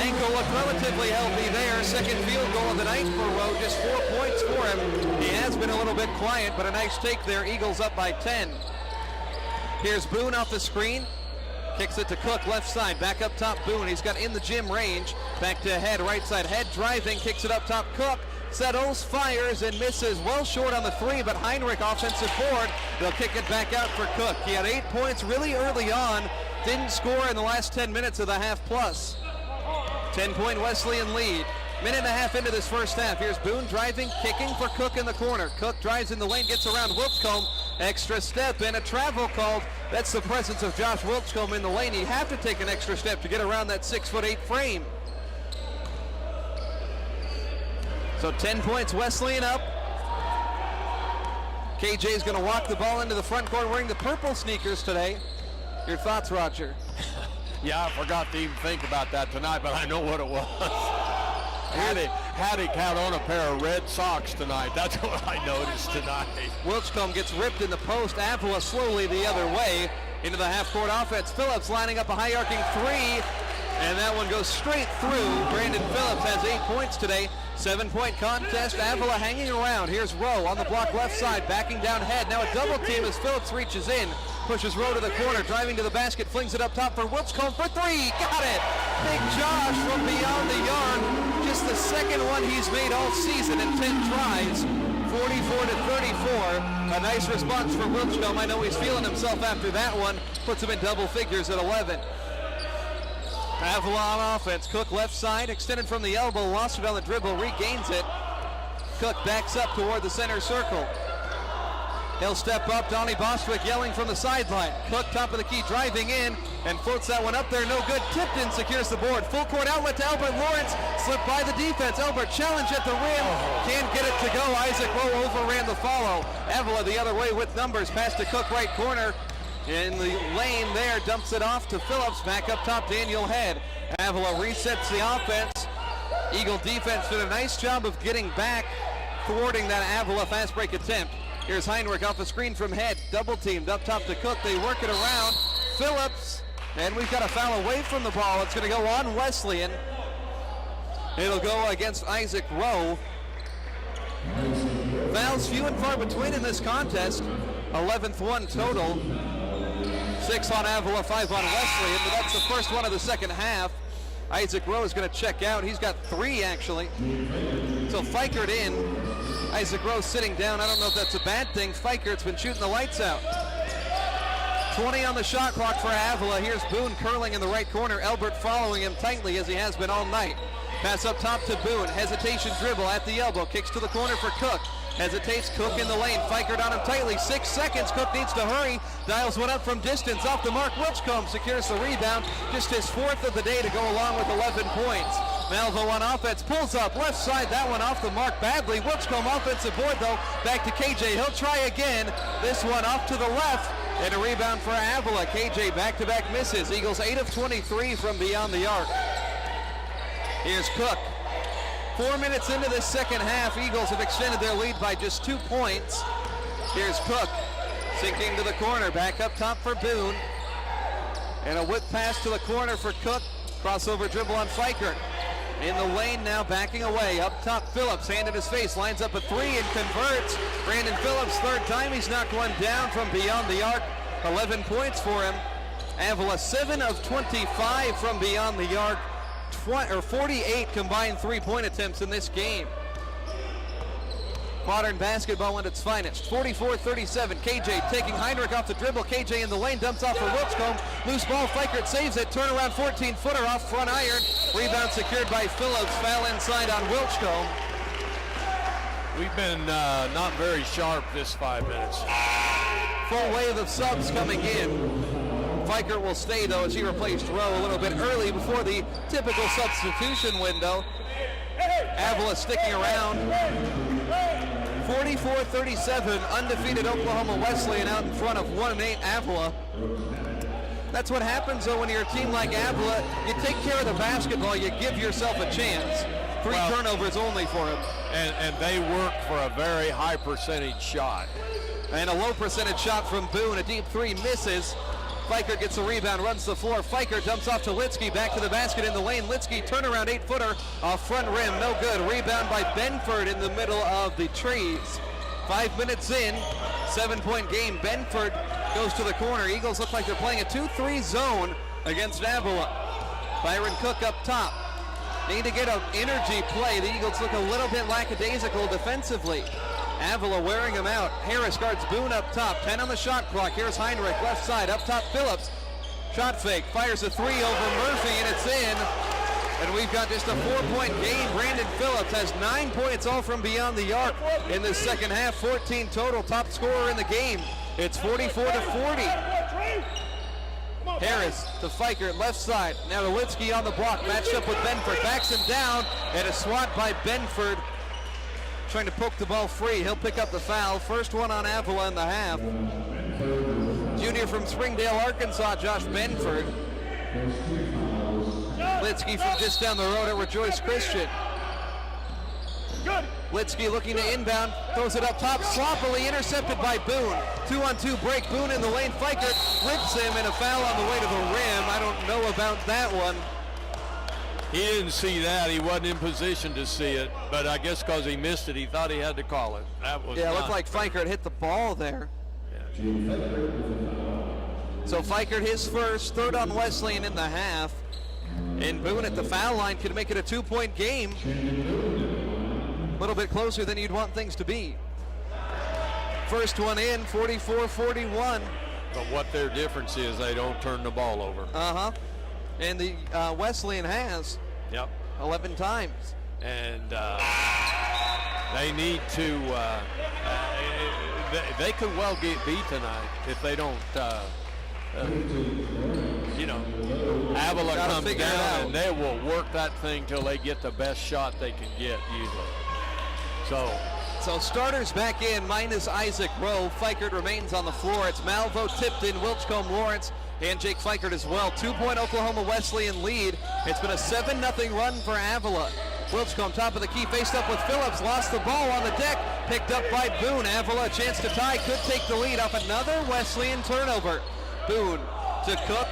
Ankle looked relatively healthy there. Second field goal of the night for Rowe. Just 4 points for him. He has been a little bit quiet, but a nice take there. Eagles up by 10. Here's Boone off the screen. Kicks it to Cook, left side, back up top, Boone. He's got in the gym range. Back to Head, right side. Head driving, kicks it up top. Cook settles, fires, and misses. Well short on the three, but Heinrich offensive board. They'll kick it back out for Cook. He had 8 points really early on. Didn't score in the last 10 minutes of the half plus. 10-point Wesleyan lead. Minute and a half into this first half. Here's Boone driving, kicking for Cook in the corner. Cook drives in the lane, gets around Wilchcomb. Extra step and a travel called. That's the presence of Josh Wilchcomb in the lane. He'd have to take an extra step to get around that 6'8" frame. So 10 points, Wesleyan up. KJ's going to walk the ball into the front court wearing the purple sneakers today. Your thoughts, Roger?
Yeah, I forgot to even think about that tonight, but I know what it was. Haddock had on a pair of red socks tonight. That's what I noticed tonight.
Wilchcomb gets ripped in the post. Avila slowly the other way into the half-court offense. Phillips lining up a high-arcing three, and that one goes straight through. Brandon Phillips has 8 points today. 7-point contest. Avila hanging around. Here's Rowe on the block left side, backing down Head. Now a double team as Phillips reaches in. Pushes Rowe to the corner, driving to the basket, flings it up top for Wilchcomb for three. Got it! Big Josh from beyond the arc. Just the second one he's made all season in 10 tries. 44-34. A nice response for Wilchcomb. I know he's feeling himself after that one. Puts him in double figures at 11. Avila on offense. Cook left side, extended from the elbow, lost it on the dribble, regains it. Cook backs up toward the center circle. He'll step up. Donnie Bostwick yelling from the sideline. Cook top of the key driving in and floats that one up there. No good. Tipton secures the board. Full court outlet to Albert Lawrence. Slipped by the defense. Albert challenge at the rim. Can't get it to go. Isaac Rowe overran the follow. Avila the other way with numbers. Pass to Cook right corner. In the lane there. Dumps it off to Phillips. Back up top. Daniel Head. Avila resets the offense. Eagle defense did a nice job of getting back, thwarting that Avila fast break attempt. Here's Heinrich off a screen from Head. Double teamed up top to Cook. They work it around. Phillips. And we've got a foul away from the ball. It's going to go on Wesleyan. It'll go against Isaac Rowe. Fouls few and far between in this contest. 11th one total. 6 on Avila, 5 on Wesleyan. But that's the first one of the second half. Isaac Rowe is going to check out. He's got 3 actually. So Fikert in. Isaac Rowe sitting down. I don't know if that's a bad thing. Fikert's been shooting the lights out. 20 on the shot clock for Avila. Here's Boone curling in the right corner. Elbert following him tightly as he has been all night. Pass up top to Boone. Hesitation dribble at the elbow. Kicks to the corner for Cook. Hesitates. Cook in the lane. Fikert on him tightly. 6 seconds. Cook needs to hurry. Dials one up from distance. Off the mark. Wilchcomb secures the rebound. Just his 4th of the day to go along with 11 points. Malvo on offense, pulls up left side, that one off the mark badly. Wilchcomb offensive board though, back to KJ, he'll try again. This one off to the left, and a rebound for Avila. KJ back-to-back misses. Eagles 8 of 23 from beyond the arc. Here's Cook. 4 minutes into this second half, Eagles have extended their lead by just 2 points. Here's Cook, sinking to the corner, back up top for Boone. And a whip pass to the corner for Cook. Crossover dribble on Fikert. In the lane now, backing away. Up top, Phillips, hand in his face, lines up a three and converts. Brandon Phillips, third time he's knocked one down from beyond the arc. 11 points for him. Avila 7 of 25 from beyond the arc. 48 combined three-point attempts in this game. Modern basketball at its finest. 44-37. KJ taking Heinrich off the dribble. KJ in the lane, dumps off for Wilchcomb. Loose ball, Fikert saves it. Turnaround 14-footer off front iron. Rebound secured by Phillips. Foul inside on Wilchcomb.
We've been not very sharp this 5 minutes.
Full wave of subs coming in. Fikert will stay, though, as he replaced Rowe a little bit early before the typical substitution window. Avila sticking around. 44-37, undefeated Oklahoma Wesleyan out in front of 1-8 Avila. That's what happens, though, when you're a team like Avila. You take care of the basketball, you give yourself a chance. Three turnovers only for him.
And they work for a very high percentage shot.
And a low percentage shot from Boone. A deep three misses. Fikert gets the rebound, runs the floor. Fikert dumps off to Litsky, back to the basket in the lane. Litsky, turnaround 8-footer off front rim, no good. Rebound by Benford in the middle of the trees. 5 minutes in, 7-point game. Benford goes to the corner. Eagles look like they're playing a 2-3 zone against Avila. Byron Cook up top. Need to get an energy play. The Eagles look a little bit lackadaisical defensively. Avila wearing him out. Harris guards Boone up top. 10 on the shot clock. Here's Heinrich, left side. Up top, Phillips. Shot fake. Fires a three over Murphy, and it's in. And we've got just a 4-point game. Brandon Phillips has 9 points, all from beyond the arc in the second half. 14 total. Top scorer in the game. It's 44-40. Harris to Fikert, left side. Now to Litsky on the block. Matched up with Benford. Backs him down. And a swat by Benford. Trying to poke the ball free. He'll pick up the foul. First one on Avila in the half. Junior from Springdale, Arkansas, Josh Benford. Litsky from just down the road at Rejoice Christian. Litsky looking to inbound, throws it up top, sloppily intercepted by Boone. 2-on-2 break, Boone in the lane. Fikert rips him, and a foul on the way to the rim. I don't know about that one.
He didn't see that. He wasn't in position to see it, but I guess because he missed it, he thought he had to call it. That was
it looked like Fikert hit the ball there.
Yeah.
So Fikert his first, third on Wesleyan in the half. And Boone at the foul line could make it a 2-point game. A little bit closer than you'd want things to be. First one in, 44-41.
But what their difference is, they don't turn the ball over.
Uh-huh. And the Wesleyan has.
Yep.
11 times.
And they need to, they could well get beat tonight if they don't, Avila comes down and they will work that thing till they get the best shot they can get usually.
So starters back in, minus Isaac Rowe. Fikert remains on the floor. It's Malvo, Tipton, Wilchcomb, Lawrence, and Jake Fikert as well. 2-point Oklahoma Wesleyan lead. It's been a 7-0 run for Avila. Wilchcomb, top of the key, faced up with Phillips, lost the ball on the deck, picked up by Boone. Avila, a chance to tie, could take the lead off another Wesleyan turnover. Boone to Cook,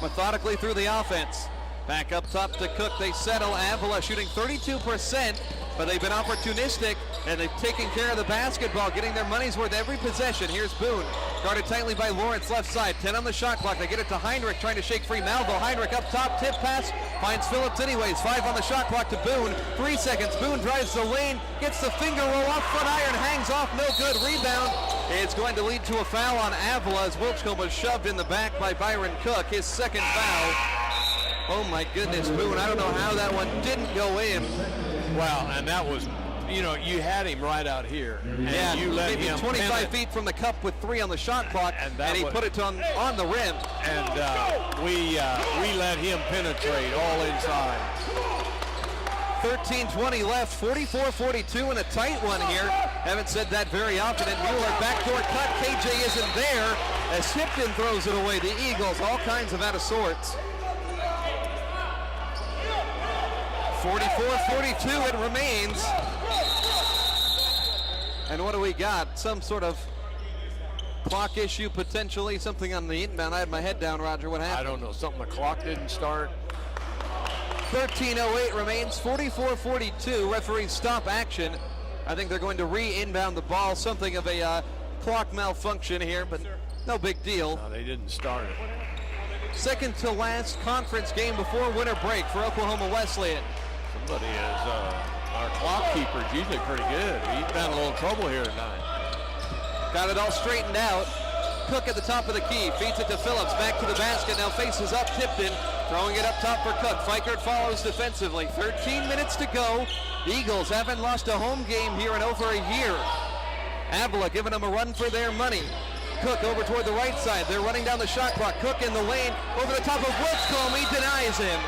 methodically through the offense. Back up top to Cook, they settle. Avila shooting 32%, but they've been opportunistic, and they've taken care of the basketball, getting their money's worth every possession. Here's Boone, guarded tightly by Lawrence, left side. 10 on the shot clock. They get it to Heinrich, trying to shake free Malvo. Heinrich up top, tip pass, finds Phillips anyways. 5 on the shot clock to Boone. 3 seconds. Boone drives the lane, gets the finger roll off front iron, hangs off, no good. Rebound. It's going to lead to a foul on Avila as Wilchcomb was shoved in the back by Byron Cook. His second foul. Oh my goodness, Boone. I don't know how that one didn't go in.
Well, and that was, you had him right out here. And you let
maybe
him
25 feet from the cup with 3 on the shot clock, and he put it on the rim.
And we let him penetrate all inside.
13:20 left, 44-42 in a tight one here. Haven't said that very often. And Mueller backdoor cut. KJ isn't there as Tipton throws it away. The Eagles all kinds of out of sorts. 44-42 it remains. And what do we got? Some sort of clock issue potentially, something on the inbound. I had my head down, Roger. What happened?
I don't know. Something, the clock didn't start.
13:08 remains, 44-42. Referees stop action. I think they're going to re-inbound the ball. Something of a clock malfunction here, but no big deal.
No, they didn't start it.
Second to last conference game before winter break for Oklahoma Wesleyan.
Somebody is, our clock keeper's usually pretty good. He's been in a little trouble here tonight.
Got it all straightened out. Cook at the top of the key, feeds it to Phillips, back to the basket, now faces up Tipton, throwing it up top for Cook. Fikert follows defensively. 13 minutes to go. Eagles haven't lost a home game here in over a year. Avila giving them a run for their money. Cook over toward the right side. They're running down the shot clock. Cook in the lane, over the top of Wilchcomb. He denies him.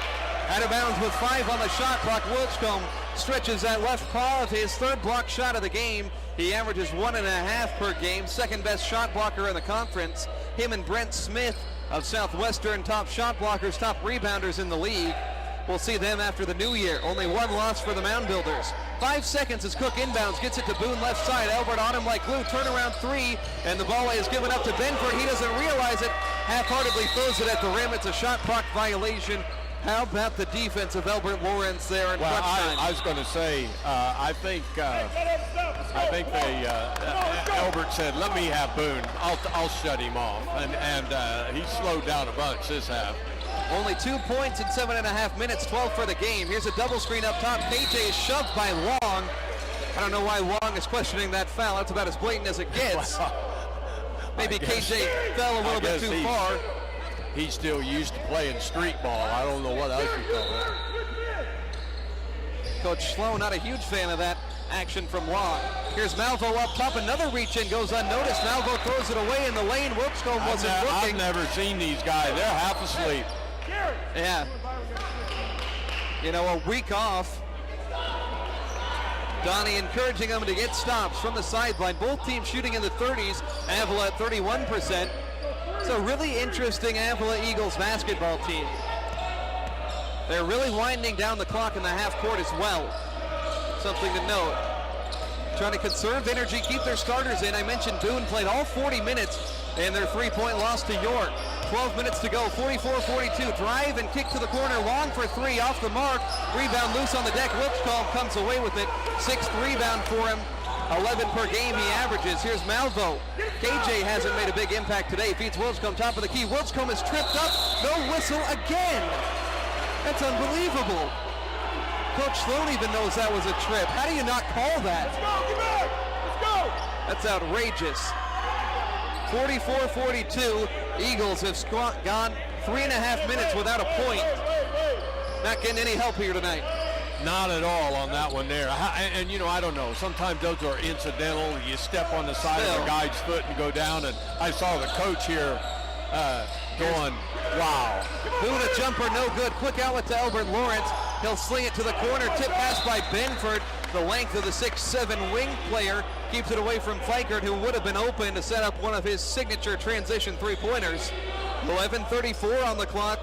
Out of bounds with 5 on the shot clock. Wilchcomb stretches that left paw of his third block shot of the game. He averages 1.5 per game. Second best shot blocker in the conference. Him and Brent Smith of Southwestern, top shot blockers, top rebounders in the league. We'll see them after the new year. Only one loss for the Mound Builders. 5 seconds as Cook inbounds, gets it to Boone left side. Albert on him like glue, turnaround 3, and the ball is given up to Benford. He doesn't realize it, half-heartedly throws it at the rim. It's a shot clock violation. How about the defense of Albert Lawrence there in crunch time?
I was going to say, I think they Albert said, "Let me have Boone. I'll shut him off," and he slowed down a bunch this half.
Only 2 points in 7.5 minutes, 12 for the game. Here's a double screen up top. KJ is shoved by Long. I don't know why Long is questioning that foul. That's about as blatant as it gets. Maybe KJ fell a little bit too far.
He's still used to playing street ball. I don't know what else you call it.
Coach Sloan, not a huge fan of that action from Long. Here's Malvo up top. Another reach-in goes unnoticed. Malvo throws it away in the lane. Wilkstone wasn't looking.
I've never seen these guys. They're half asleep.
Yeah. You know, a week off. Donnie encouraging them to get stops from the sideline. Both teams shooting in the 30s. Avila at 31%. It's a really interesting Avila Eagles basketball team. They're really winding down the clock in the half court as well. Something to note. Trying to conserve energy, keep their starters in. I mentioned Boone played all 40 minutes in their 3-point loss to York. 12 minutes to go, 44-42. Drive and kick to the corner, Long for 3, off the mark. Rebound loose on the deck. Wilchcomb comes away with it. 6th rebound for him. 11 per game he averages. Here's Malvo. KJ hasn't made a big impact today. Feeds Wilchcomb, top of the key. Wilchcomb is tripped up. No whistle again. That's unbelievable. Coach Sloan even knows that was a trip. How do you not call that?
Let's go, get back. Let's go.
That's outrageous. 44-42. Eagles have gone 3.5 minutes without a point. Not getting any help here tonight.
Not at all on that one there. And you know, I don't know. Sometimes those are incidental. You step on the side of the guy's foot and go down. And I saw the coach here going, wow.
Boone a jumper, no good. Quick outlet to Albert Lawrence. He'll sling it to the corner. Tip pass by Benford. The length of the 6'7" wing player keeps it away from Fikert, who would have been open to set up one of his signature transition three-pointers. 11:34 on the clock.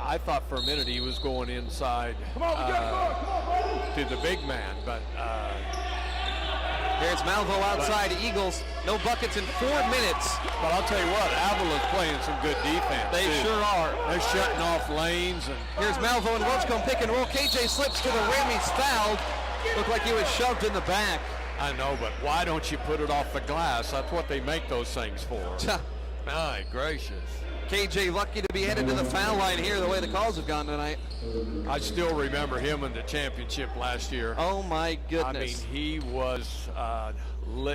I thought for a minute he was going inside to the big man, but
here's Malvo outside. Eagles, no buckets in 4 minutes.
But I'll tell you what, Avila's playing some good defense.
They
too.
sure are.
They're shutting off lanes. And
here's Malvo and Wilchcomb pick and roll. KJ slips to the rim. He's fouled. Looked like he was shoved in the back.
I know, but why don't you put it off the glass? That's what they make those things for. My gracious.
KJ lucky to be headed to the foul line here the way the calls have gone tonight.
I still remember him in the championship last year.
Oh my goodness.
I mean, he was,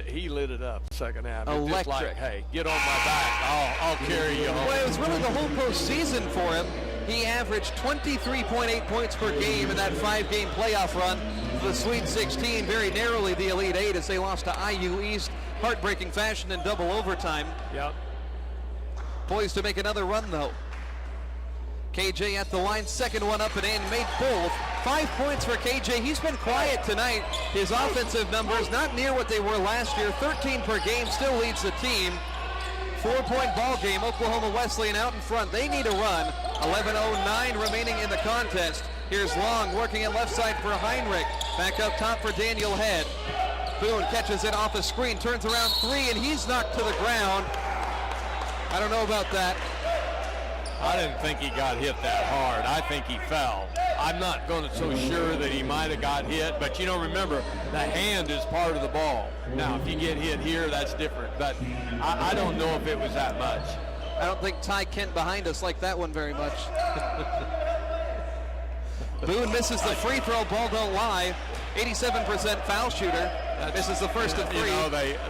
he lit it up second half.
Electric.
Just like, hey, get on my back. I'll carry you home.
Well, it was really the whole postseason for him. He averaged 23.8 points per game in that 5-game playoff run. The Sweet 16, very narrowly the Elite 8 as they lost to IU East. Heartbreaking fashion in double overtime.
Yep.
Poised to make another run, though. KJ at the line, second one up and in, made both. 5 points for KJ. He's been quiet tonight. His offensive numbers not near what they were last year. 13 per game, still leads the team. 4-point ball game. Oklahoma Wesleyan out in front. They need a run. 11:09 remaining in the contest. Here's Long working at left side for Heinrich. Back up top for Daniel Head. Boone catches it off a screen, turns around 3, and he's knocked to the ground. I don't know about that.
I didn't think he got hit that hard. I think he fell. I'm not going to so sure that he might have got hit, but remember, the hand is part of the ball. Now, if you get hit here, that's different, but I don't know if it was that much.
I don't think Ty Kent behind us liked that one very much. Boone misses the free throw, ball don't lie. 87% foul shooter. This is the first of 3.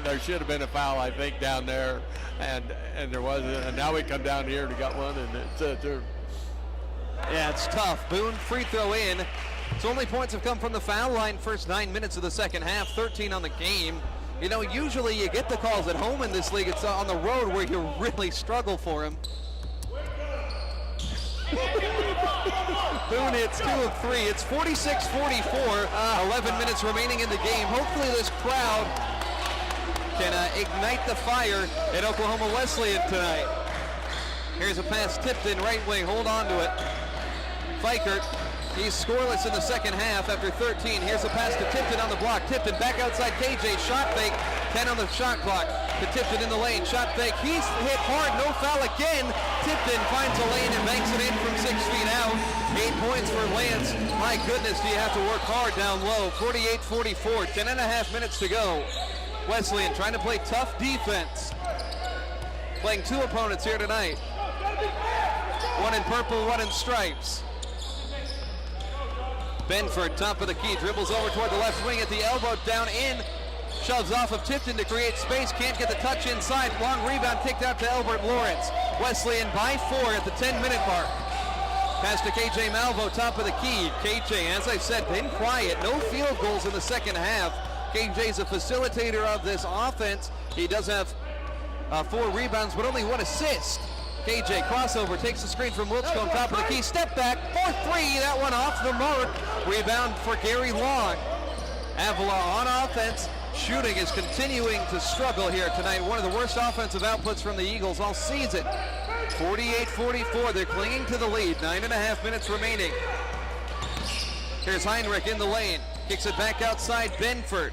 There should have been a foul, I think, down there, and there wasn't. And now we come down here and got one, and it's
yeah, it's tough. Boone free throw in. His only points have come from the foul line first 9 minutes of the second half, 13 on the game. Usually you get the calls at home in this league. It's on the road where you really struggle for him. Boone hits 2 of 3. It's 46-44. 11 minutes remaining in the game. Hopefully this crowd can ignite the fire at Oklahoma Wesleyan tonight. Here's a pass tipped in right wing. Hold on to it. Fikert, he's scoreless in the second half after 13. Here's a pass to Tipton on the block. Tipton back outside KJ. Shot fake. 10 on the shot clock. To Tipton in the lane. Shot fake. He's hit hard. No foul again. Tipton finds a lane and banks it in from 6 feet out. 8 points for Lance. My goodness, do you have to work hard down low. 48-44. 10.5 minutes to go. Wesleyan trying to play tough defense. Playing 2 opponents here tonight. One in purple, one in stripes. Benford, top of the key, dribbles over toward the left wing at the elbow, down in, shoves off of Tipton to create space, can't get the touch inside, long rebound kicked out to Albert Lawrence. Wesleyan by 4 at the 10-minute mark. Pass to KJ Malvo, top of the key. KJ, as I said, been quiet, no field goals in the second half. KJ's a facilitator of this offense. He does have 4 rebounds, but only 1 assist. KJ crossover, takes the screen from Wilchcombe, top of the key, step back, 4-3, that one off the mark. Rebound for Gary Long. Avila on offense. Shooting is continuing to struggle here tonight. One of the worst offensive outputs from the Eagles all season. 48-44, they're clinging to the lead. 9.5 minutes remaining. Here's Heinrich in the lane. Kicks it back outside, Benford.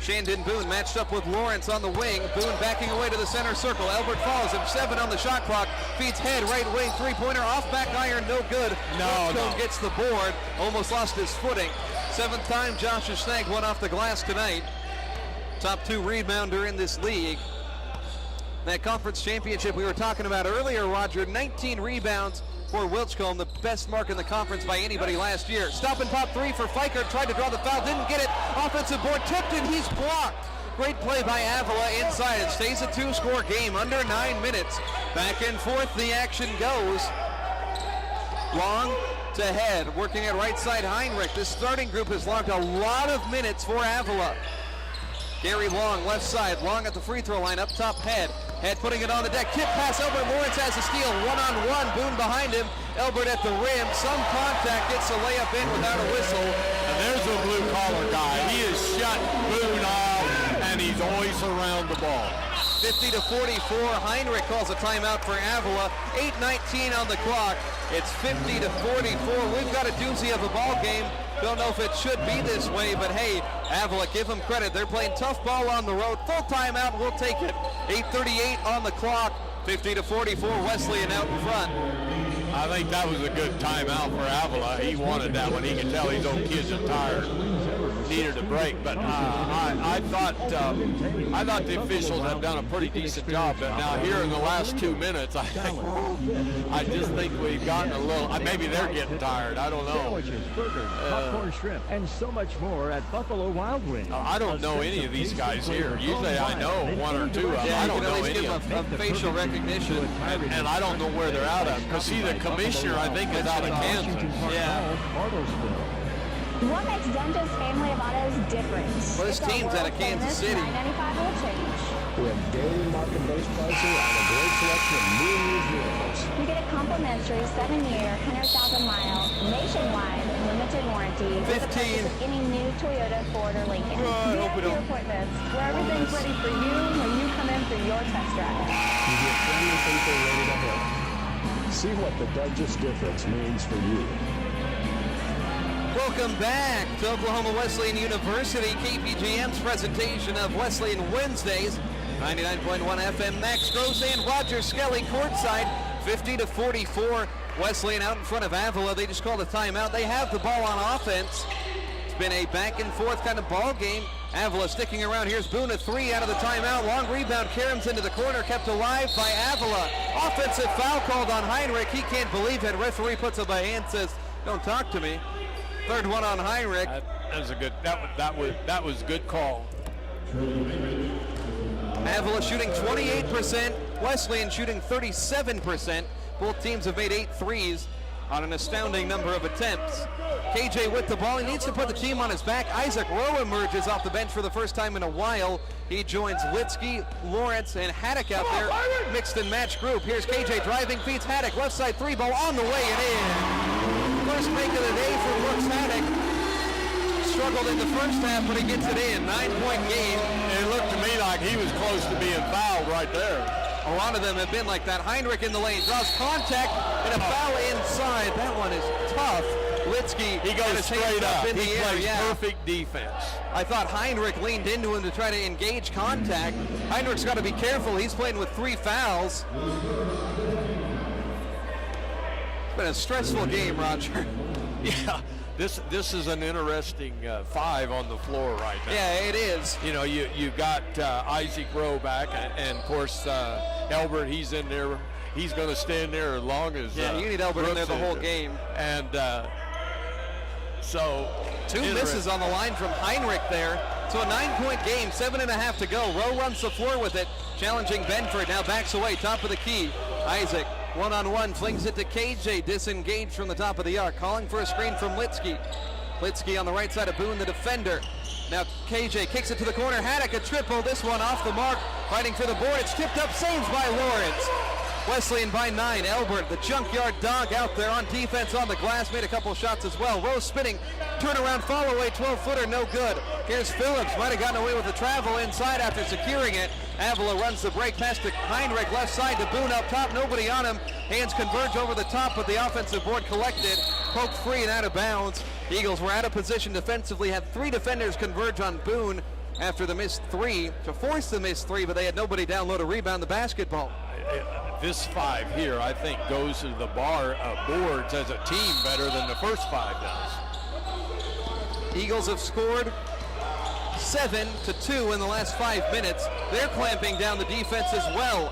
Shandon Boone matched up with Lawrence on the wing. Boone backing away to the center circle. Albert follows him. 7 on the shot clock. Feeds head, right wing, 3-pointer, off back iron, no good. No. Gets the board. Almost lost his footing. 7th time Josh has snagged one off the glass tonight. Top 2 rebounder in this league. That conference championship we were talking about earlier, Roger, 19 rebounds for Wilchcombe, the best mark in the conference by anybody last year. Stop and pop 3 for Fikert, tried to draw the foul, didn't get it. Offensive board, Tipton, he's blocked. Great play by Avila inside. It stays a 2-score game, under 9 minutes. Back and forth the action goes. Long to head, working at right side Heinrich. This starting group has logged a lot of minutes for Avila. Gary Long, left side. Long at the free throw line, up top Head. Head putting it on the deck. Tip pass, Albert Lawrence has a steal. 1-on-1, Boone behind him. Albert at the rim, some contact, gets a layup in without a whistle.
And there's a blue-collar guy. He has shut Boone off, and he's always around the ball.
50-44, Heinrich calls a timeout for Avila. 8:19 on the clock. It's 50-44. We've got a doozy of a ball game. Don't know if it should be this way, but hey, Avila, give them credit. They're playing tough ball on the road. Full timeout, we'll take it. 8:38 on the clock. 50-44, Wesleyan out in front.
I think that was a good timeout for Avila. He wanted that one. He could tell his own kids are tired. Needed a break, but I thought the officials have done a pretty decent job. But now here in the last 2 minutes, I just think we've gotten a little. Maybe they're getting tired. I don't know.
Sandwiches, burgers, popcorn shrimp, and so much more at Buffalo Wild Wings.
I don't know any of these guys here. Usually I know 1 or 2 of them. I don't know any of them.
Facial recognition,
and I don't know where they're out of. Because see, the commissioner I think is out of Kansas.
Yeah.
What makes Dento's family of autos different?
Well, this team's out of Kansas City.
$9.95 oil change.
We have daily market-based pricing on a great selection of new and used vehicles.
You get a complimentary 7-year, 100,000-mile, nationwide, limited warranty.
15.
With the purchase of any new Toyota, Ford, or Lincoln. VIP appointments, where everything's ready for you when you come in for your test drive.
You get friendly people ready to help. See what the Douglas difference means for you.
Welcome back to Oklahoma Wesleyan University, KPGM's presentation of Wesleyan Wednesdays. 99.1 FM, Max Gross and Roger Skelly courtside. 50-44, Wesleyan out in front of Avila. They just called a timeout. They have the ball on offense. It's been a back and forth kind of ball game. Avila sticking around. Here's Boone, a three out of the timeout. Long rebound. Karam's into the corner, kept alive by Avila. Offensive foul called on Heinrich. He can't believe it. Referee puts up a hand, says, "Don't talk to me." Third one on Heinrich.
That was a good. That was a good call.
Avila shooting 28%. Wesleyan shooting 37%. Both teams have made 8 threes on an astounding number of attempts. KJ with the ball. He needs to put the team on his back. Isaac Rowe emerges off the bench for the first time in a while. He joins Litsky, Lawrence, and Haddock out there. Mixed and matched group. Here's KJ driving, feeds Haddock. Left side three ball on the way and in. First make of the day for Brooks Haddock. Struggled in the first half, but he gets it in. 9-point game.
It looked to me like he was close to being fouled right there.
A lot of them have been like that. Heinrich in the lane, draws contact, and a foul inside. That one is tough. Litsky,
he goes straight up
in the
he
air.
plays perfect defense.
I thought Heinrich leaned into him to try to engage contact. Heinrich's got to be careful. He's playing with 3 fouls. It's been a stressful game, Roger.
Yeah. This is an interesting 5 on the floor right now.
Yeah, it is.
You know, you got Isaac Rowe back, and of course Elbert. He's in there. He's going to stand there as long as.
Yeah, you need Elbert in there the whole game.
And so
2 misses on the line from Heinrich there. So a 9-point game, 7.5 to go. Rowe runs the floor with it, challenging Benford. Now backs away, top of the key. Isaac. One-on-one, flings it to KJ, disengaged from the top of the arc, calling for a screen from Litsky. Litsky on the right side of Boone, the defender. Now KJ kicks it to the corner, Haddock a triple, this one off the mark, fighting for the board, it's tipped up, saves by Lawrence. Wesleyan by 9, Elbert, the junkyard dog out there on defense on the glass, made a couple shots as well. Rose spinning, turnaround, fall away, 12-footer, no good. Here's Phillips, might have gotten away with the travel inside after securing it. Avila runs the break pass to Heinrich, left side to Boone up top, nobody on him. Hands converge over the top, but the offensive board collected. Poked free and out of bounds. Eagles were out of position defensively, had 3 defenders converge on Boone after the missed 3, to force the missed 3, but they had nobody down low to rebound the basketball.
This 5 here, I think, goes to the boards as a team better than the first 5 does.
Eagles have scored 7-2 in the last 5 minutes. They're clamping down the defense as well.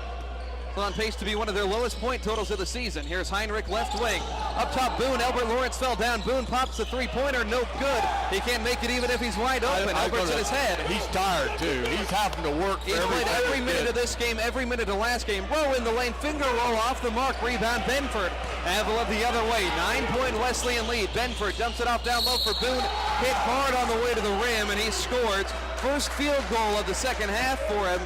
It's on pace to be one of their lowest point totals of the season. Here's Heinrich, left wing. Up top, Boone. Albert Lawrence fell down. Boone pops the three-pointer. No good. He can't make it even if he's wide open. Albert's in his head.
He's tired, too. He's having to work.
He's played every minute of this game, every minute of last game. Rowe in the lane. Finger roll off the mark. Rebound, Benford. Avila the other way. 9-point Wesleyan lead. Benford dumps it off down low for Boone. Hit hard on the way to the rim, and he scores. First field goal of the second half for him.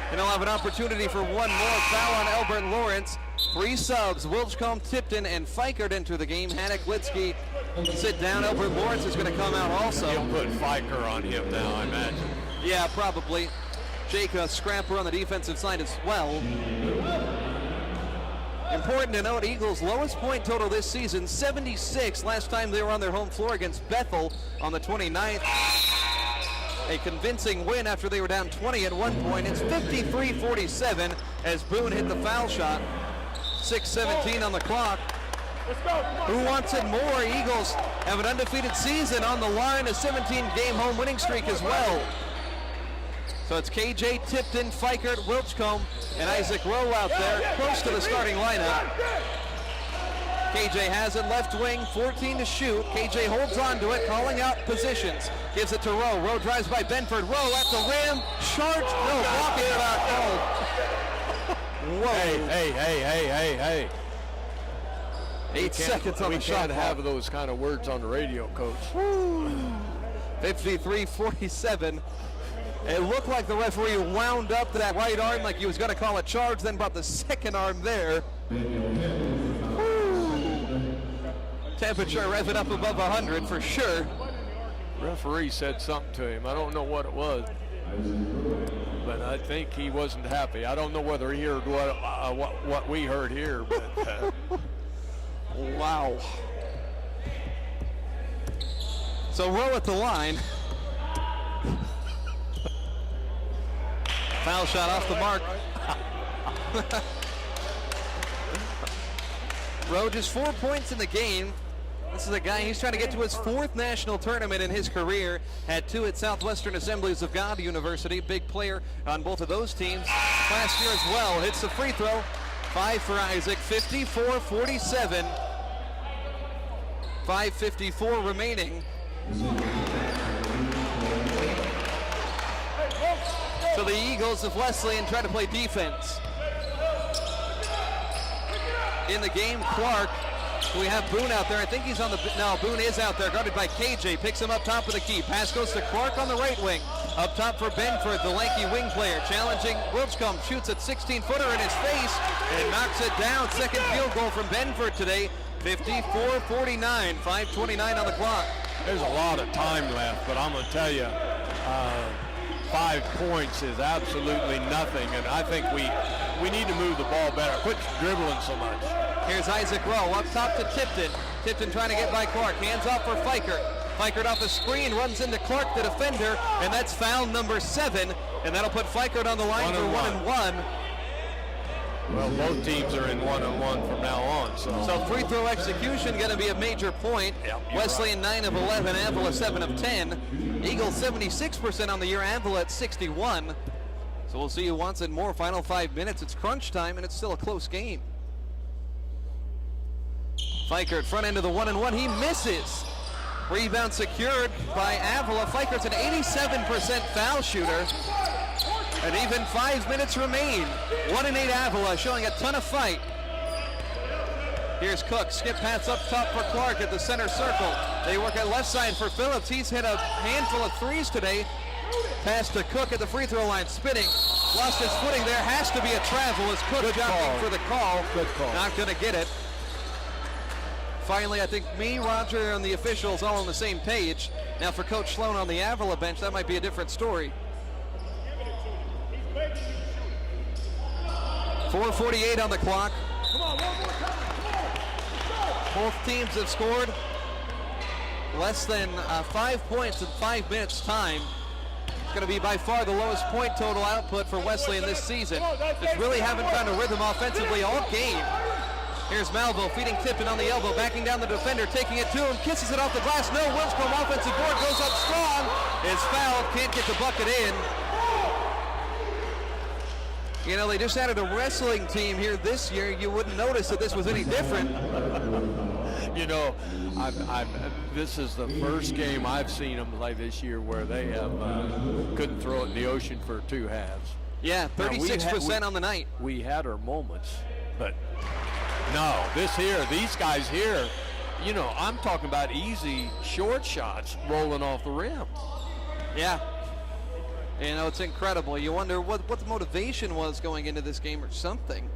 And he'll have an opportunity for one more. Foul on Albert Lawrence. 3 subs. Wilchcomb, Tipton, and Fikert enter the game. Haddock, Litsky sit down. Albert Lawrence is going to come out also.
He'll put Fikert on him now, I imagine.
Yeah, probably. Jake Scrapper on the defensive side as well. Important to note, Eagles' lowest point total this season, 76. Last time they were on their home floor against Bethel on the 29th. A convincing win after they were down 20 at one point. It's 53-47 as Boone hit the foul shot. 6:17 on the clock. Who wants it more? Eagles have an undefeated season on the line, a 17-game home winning streak as well. So it's KJ, Tipton, Fikert, Wilchcomb, and Isaac Rowe out there, close to the starting lineup. KJ has it left wing, 14 to shoot. KJ holds on to it, calling out positions. Gives it to Rowe. Rowe drives by Benford. Rowe at the rim. Charge. No, blocking foul called. Whoa.
Hey.
8 seconds on the shot.
We can't have those kind of words on the radio, Coach.
53-47. It looked like the referee wound up to that right arm like he was going to call a charge, then brought the second arm there. Temperature revving up above 100 for sure.
Referee said something to him. I don't know what it was, but I think he wasn't happy. I don't know whether he heard what we heard here, but
wow. So Rowe at the line. Foul shot off the mark. Rowe just 4 points in the game. This is a guy, he's trying to get to his 4th national tournament in his career. Had 2 at Southwestern Assemblies of God University. Big player on both of those teams last year as well. Hits the free throw. 5 for Isaac, 54-47. 5:54 remaining. So the Eagles of Wesleyan try to play defense. In the game, Clark. We have Boone out there. I think he's on the, no, Boone is out there, guarded by KJ. Picks him up top of the key. Pass goes to Clark on the right wing. Up top for Benford, the lanky wing player. Challenging Wilchcomb, shoots at 16-footer in his face and knocks it down. Second field goal from Benford today. 54-49, 5:29 on the clock.
There's a lot of time left, but I'm going to tell you, 5 points is absolutely nothing, and I think we need to move the ball better. Quit dribbling so much.
Here's Isaac Rowe up top to Tipton. Tipton trying to get by Clark. Hands off for Fikert. Fikert off the screen, runs into Clark, the defender, and that's foul number 7, and that'll put Fikert on the line for 1-and-1.
Well, both teams are in 1-on-1 from now on.
So free throw execution going to be a major point.
Yep,
Wesleyan
right.
9 of 11, Avila 7 of 10. Eagles 76% on the year, Avila at 61. So we'll see who wants it more. Final 5 minutes. It's crunch time, and it's still a close game. Fikert front end of the 1-and-1. He misses. Rebound secured by Avila. Fikert's an 87% foul shooter. And even 5 minutes remain. 1-8 Avila showing a ton of fight. Here's Cook, skip pass up top for Clark at the center circle. They work at left side for Phillips. He's hit a handful of threes today. Pass to Cook at the free throw line, spinning. Lost his footing there. Has to be a travel as Cook jumping for the call.
Good call.
Not going to get it. Finally, I think me, Roger, and the officials all on the same page. Now for Coach Sloan on the Avila bench, that might be a different story. 4:48 on the clock. Both teams have scored less than 5 points in 5 minutes time. It's going to be by far the lowest point total output for Wesleyan this season. Just really haven't found a rhythm offensively all game. Here's Malvo feeding Tipton on the elbow, backing down the defender, taking it to him, kisses it off the glass. No, Wilchcomb offensive board goes up strong. Is fouled, can't get the bucket in. You know, they just added a wrestling team here this year. You wouldn't notice that this was any different.
You know, this is the first game I've seen them play this year where they have couldn't throw it in the ocean for 2 halves.
Yeah, 36% on the night.
We had our moments, but no, these guys here, you know, I'm talking about easy short shots rolling off the rim.
Yeah. You know, it's incredible. You wonder what the motivation was going into this game or something.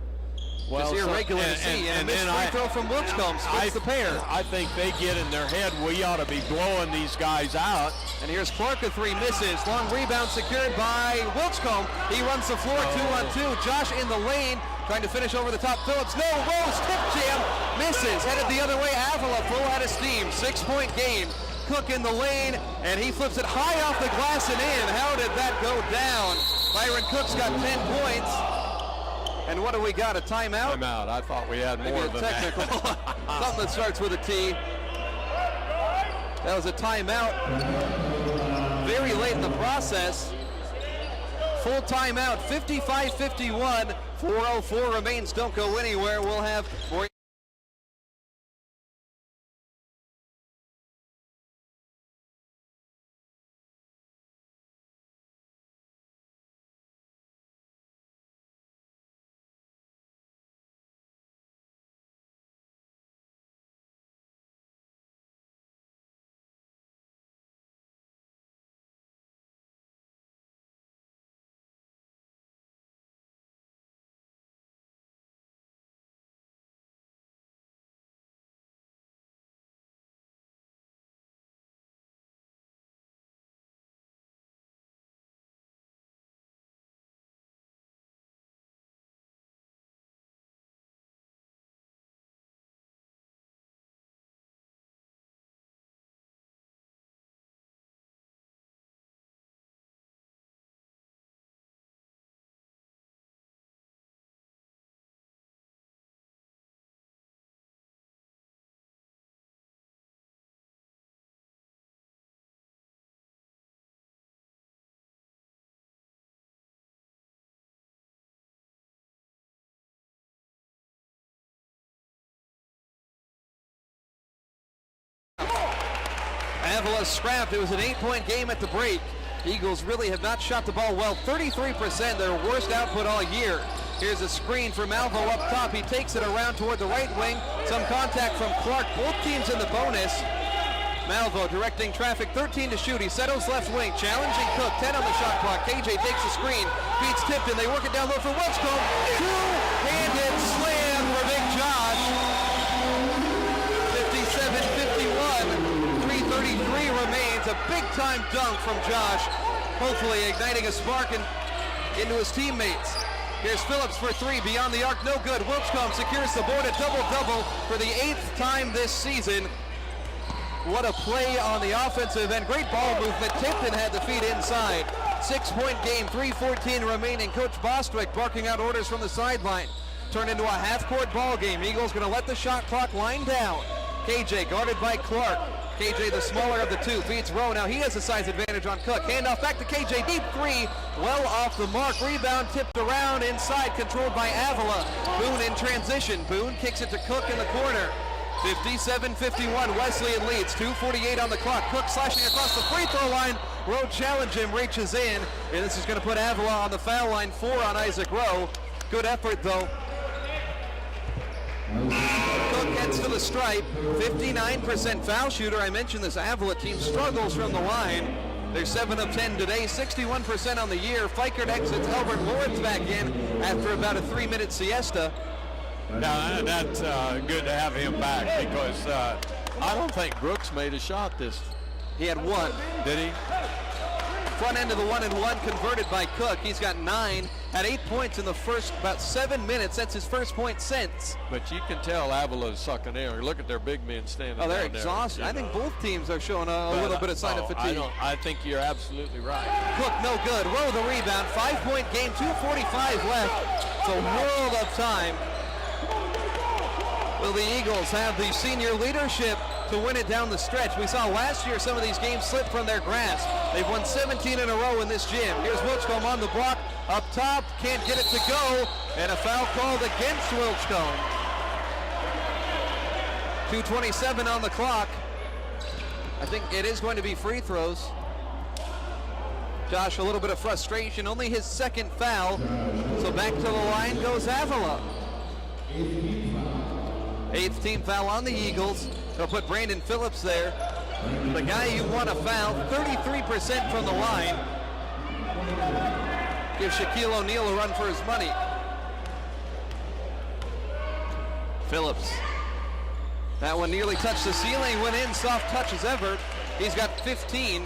Well,
just irregular to see. And a missed free throw from Wilchcomb splits the pair.
I think they get in their head, we ought to be blowing these guys out.
And here's Clark, a 3 misses. Long rebound secured by Wilchcomb. He runs the floor 2-on-2. Josh in the lane, trying to finish over the top. Phillips, no, Rose, tip jam, misses. Headed the other way, Avila full out of steam. 6-point game. Cook in the lane, and he flips it high off the glass and in. How did that go down? Byron Cook's got 10 points. And what do we got, a timeout?
Timeout, I thought we had more than
technical.
that.
Something that starts with a T. That was a timeout. Very late in the process. Full timeout, 55-51. 4:04 remains, don't go anywhere. We'll have more. Avila scrapped. It was an 8-point game at the break. Eagles really have not shot the ball well. 33%, their worst output all year. Here's a screen for Malvo up top. He takes it around toward the right wing. Some contact from Clark. Both teams in the bonus. Malvo directing traffic, 13 to shoot. He settles left wing, challenging Cook, 10 on the shot clock. KJ takes the screen, beats Tipton. They work it down low for Wilscombe. Two-handed slam for Big Josh. 57-51. 3:33 remains. A big-time dunk from Josh. Hopefully igniting a spark into his teammates. Here's Phillips for three, beyond the arc, no good. Wilscombe secures the board, a double-double for the 8th time this season. What a play on the offensive end. Great ball movement. Tipton had the feet inside. 6-point game, 3:14 remaining. Coach Bostwick barking out orders from the sideline. Turned into a half-court ball game. Eagles going to let the shot clock wind down. KJ guarded by Clark. KJ, the smaller of the two, feeds Rowe. Now he has a size advantage on Cook. Handoff back to KJ. Deep three. Well off the mark. Rebound tipped around inside, controlled by Avila. Boone in transition. Boone kicks it to Cook in the corner. 57-51, Wesleyan leads, 2:48 on the clock. Cook slashing across the free throw line. Rowe challenge him, reaches in, and this is going to put Avila on the foul line, 4 on Isaac Rowe. Good effort though. Cook heads to the stripe, 59% foul shooter. I mentioned this Avila team struggles from the line. They're 7 of 10 today, 61% on the year. Fikert exits, Albert Lawrence back in after about a 3-minute siesta.
Now, that's good to have him back because I don't think Brooks made a shot this.
He had one.
Did he?
Front end of the 1-and-1 converted by Cook. He's got 9, had 8 points in the first about 7 minutes. That's his first point since.
But you can tell Avila's sucking air. Look at their big men standing.
Oh, they're
down
exhausted.
There,
I think both teams are showing a little bit of sign of fatigue.
I think you're absolutely right.
Cook, no good. Rowe the rebound. 5-point game, 2:45 left. It's a world of time. Will the Eagles have the senior leadership to win it down the stretch? We saw last year some of these games slip from their grasp. They've won 17 in a row in this gym. Here's Wilscombe on the block, up top, can't get it to go, and a foul called against Wilscombe. 2:27 on the clock. I think it is going to be free throws. Josh, a little bit of frustration, only his second foul, so back to the line goes Avila. 8th team foul on the Eagles. They'll put Brandon Phillips there. The guy you want to foul, 33% from the line. Give Shaquille O'Neal a run for his money. Phillips. That one nearly touched the ceiling, went in, soft touch as ever. He's got 15.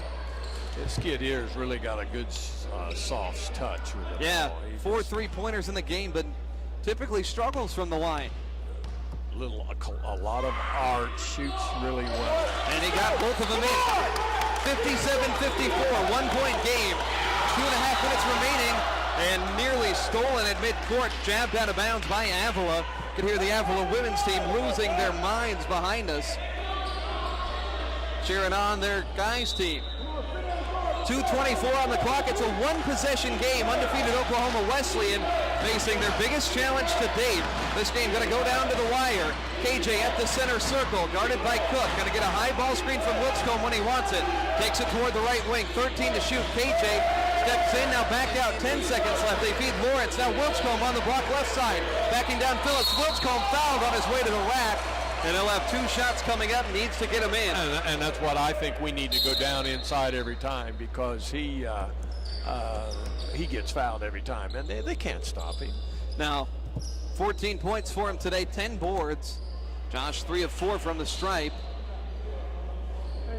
This kid here has really got a good soft touch with it.
Yeah, 4 3-pointers in the game, but typically struggles from the line.
A lot of art, shoots really well.
And he got both of them in. 57-54, 1-point game. 2.5 minutes remaining, and nearly stolen at midcourt. Jabbed out of bounds by Avila. You can hear the Avila women's team losing their minds behind us. Cheering on their guys' team. 2:24 on the clock. It's a 1-possession game. Undefeated Oklahoma Wesleyan facing their biggest challenge to date. This game going to go down to the wire. KJ at the center circle, guarded by Cook. Going to get a high ball screen from Wilscombe when he wants it. Takes it toward the right wing. 13 to shoot. KJ steps in, now back out. 10 seconds left. They feed Lawrence. Now Wilscombe on the block left side. Backing down Phillips. Wilscombe fouled on his way to the rack. And he'll have 2 shots coming up, needs to get them in.
And that's what I think we need to go down inside every time, because he gets fouled every time, and they can't stop him.
Now, 14 points for him today, 10 boards. Josh 3 of 4 from the stripe.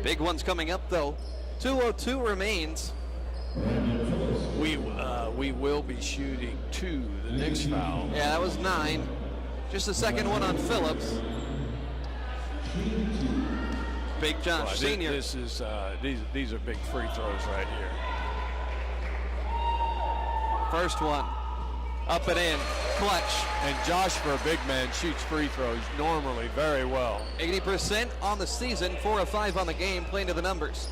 Big one's coming up though. 2:02 remains.
We will be shooting 2 the next foul.
Yeah, that was 9. Just the second one on Phillips. Big Josh Senior.
This is these are big free throws right here.
First one, up and in, clutch.
And Josh, for a big man, shoots free throws normally very well.
80% on the season, 4 of 5 on the game, playing to the numbers.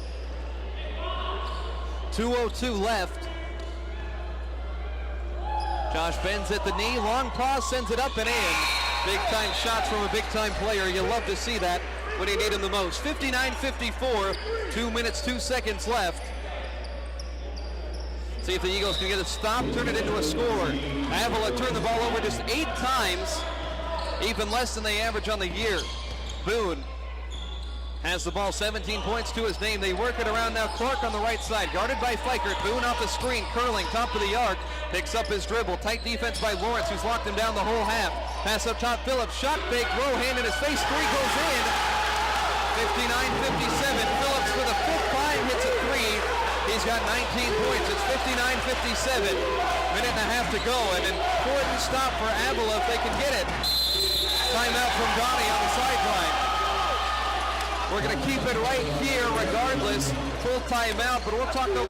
2:02 left. Josh bends at the knee, long pause, sends it up and in. Big time shots from a big time player. You love to see that. when you need them the most. 59-54, 2 minutes, 2 seconds left. See if the Eagles can get a stop, turn it into a score. Avila turned the ball over just 8 times, even less than they average on the year. Boone has the ball, 17 points to his name. They work it around now. Clark on the right side, guarded by Fikert. Boone off the screen, curling, top of the arc, picks up his dribble. Tight defense by Lawrence, who's locked him down the whole half. Pass up top, Phillips, shot fake, Rowe, hand in his face, 3 goes in. 59-57, Phillips for the 5th time hits a 3. He's got 19 points, it's 59-57. Minute and a half to go, an important stop for Avila if they can get it. Timeout from Donnie on the sideline. We're going to keep it right here regardless. Full timeout, but we'll talk about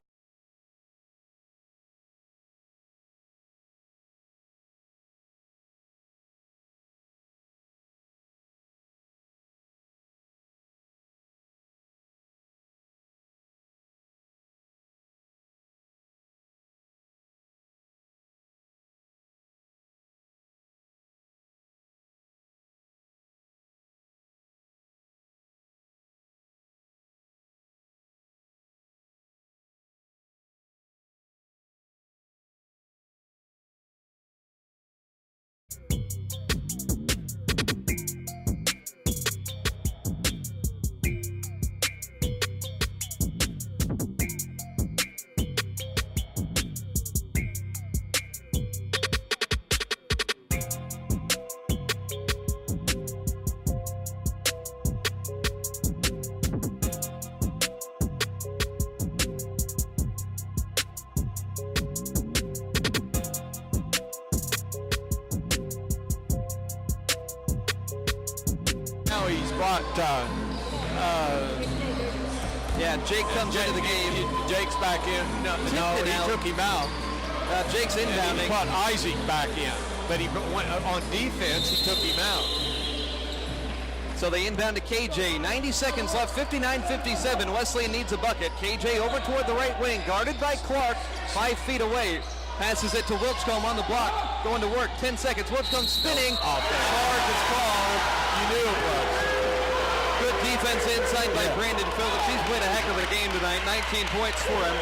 he's brought
Jake comes into the game.
Jake's back in. No, he took him out.
Jake's inbounding.
He brought Isaac back in, but he went on defense. He took him out.
So they inbound to KJ. 90 seconds left. 59-57. Wesleyan needs a bucket. KJ over toward the right wing, guarded by Clark, 5 feet away. Passes it to Wilchcombe on the block. Going to work. 10 seconds. Wilchcombe spinning. Charge is called.
You knew it was.
Good defense inside by Brandon Phillips. He's played a heck of a game tonight. 19 points for him.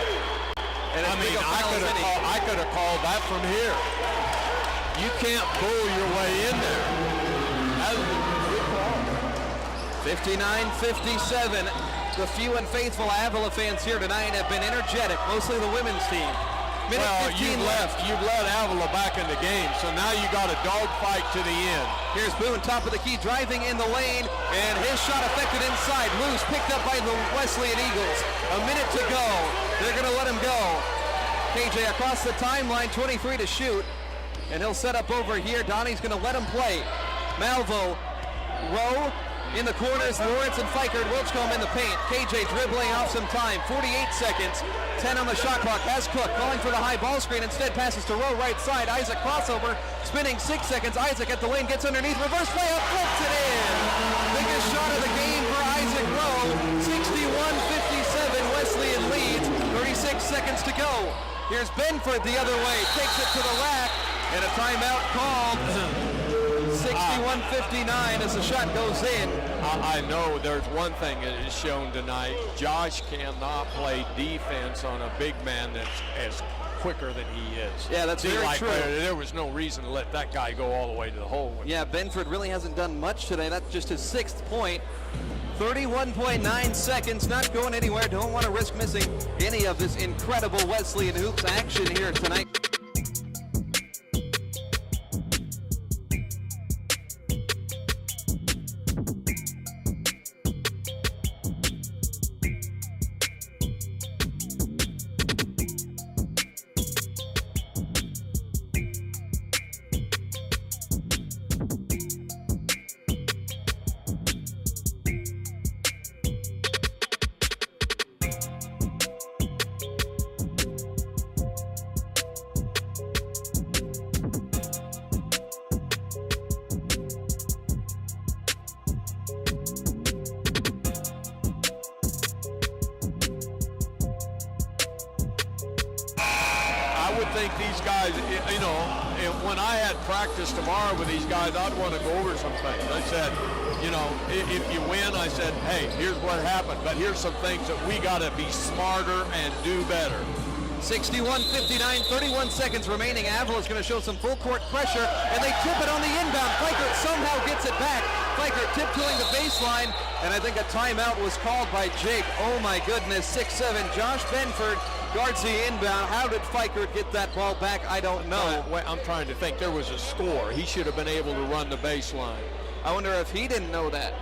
And
I mean, I could have called that from here. You can't bull your way in there. That was a good call.
59-57. The few and faithful Avila fans here tonight have been energetic, mostly the women's team. Minute 15 left.
You've let Avila back in the game, so now you got a dogfight to the end.
Here's Boone, top of the key, driving in the lane, and his shot affected inside. Loose, picked up by the Wesleyan Eagles. A minute to go. They're going to let him go. KJ across the timeline, 23 to shoot, and he'll set up over here. Donnie's going to let him play. Malvo, Rowe in the corners, Lawrence and Fikert, Wilchcombe in the paint. KJ dribbling off some time, 48 seconds, 10 on the shot clock. Has Cook calling for the high ball screen, instead passes to Rowe right side. Isaac crossover, spinning 6 seconds. Isaac at the lane, gets underneath, reverse layup, flips it in. Biggest shot of the game for Isaac Rowe. 61-57, Wesleyan leads, 36 seconds to go. Here's Benford the other way, takes it to the rack, and a timeout called. 61-59 as the shot goes in.
I know there's one thing that is shown tonight. Josh cannot play defense on a big man that's as quicker than he is.
Yeah, that's very true.
There was no reason to let that guy go all the way to the hole.
Yeah, Benford really hasn't done much today. That's just his 6th point. 31.9 seconds, not going anywhere. Don't want to risk missing any of this incredible Wesleyan hoops action here tonight.
think these guys, you know, when I had practice tomorrow with these guys, I'd want to go over some things. I said, you know, if you win, I said, hey, here's what happened, but here's some things that we got to be smarter and do better.
61-59, 31 seconds remaining. Avila is going to show some full court pressure, and they tip it on the inbound. Fikert somehow gets it back. Fikert tiptoeing the baseline, and I think a timeout was called by Jake. Oh my goodness, 6'7", Josh Benford guards the inbound. How did Fikert get that ball back? I don't know.
I'm trying to think. There was a score. He should have been able to run the baseline.
I wonder if he didn't know that.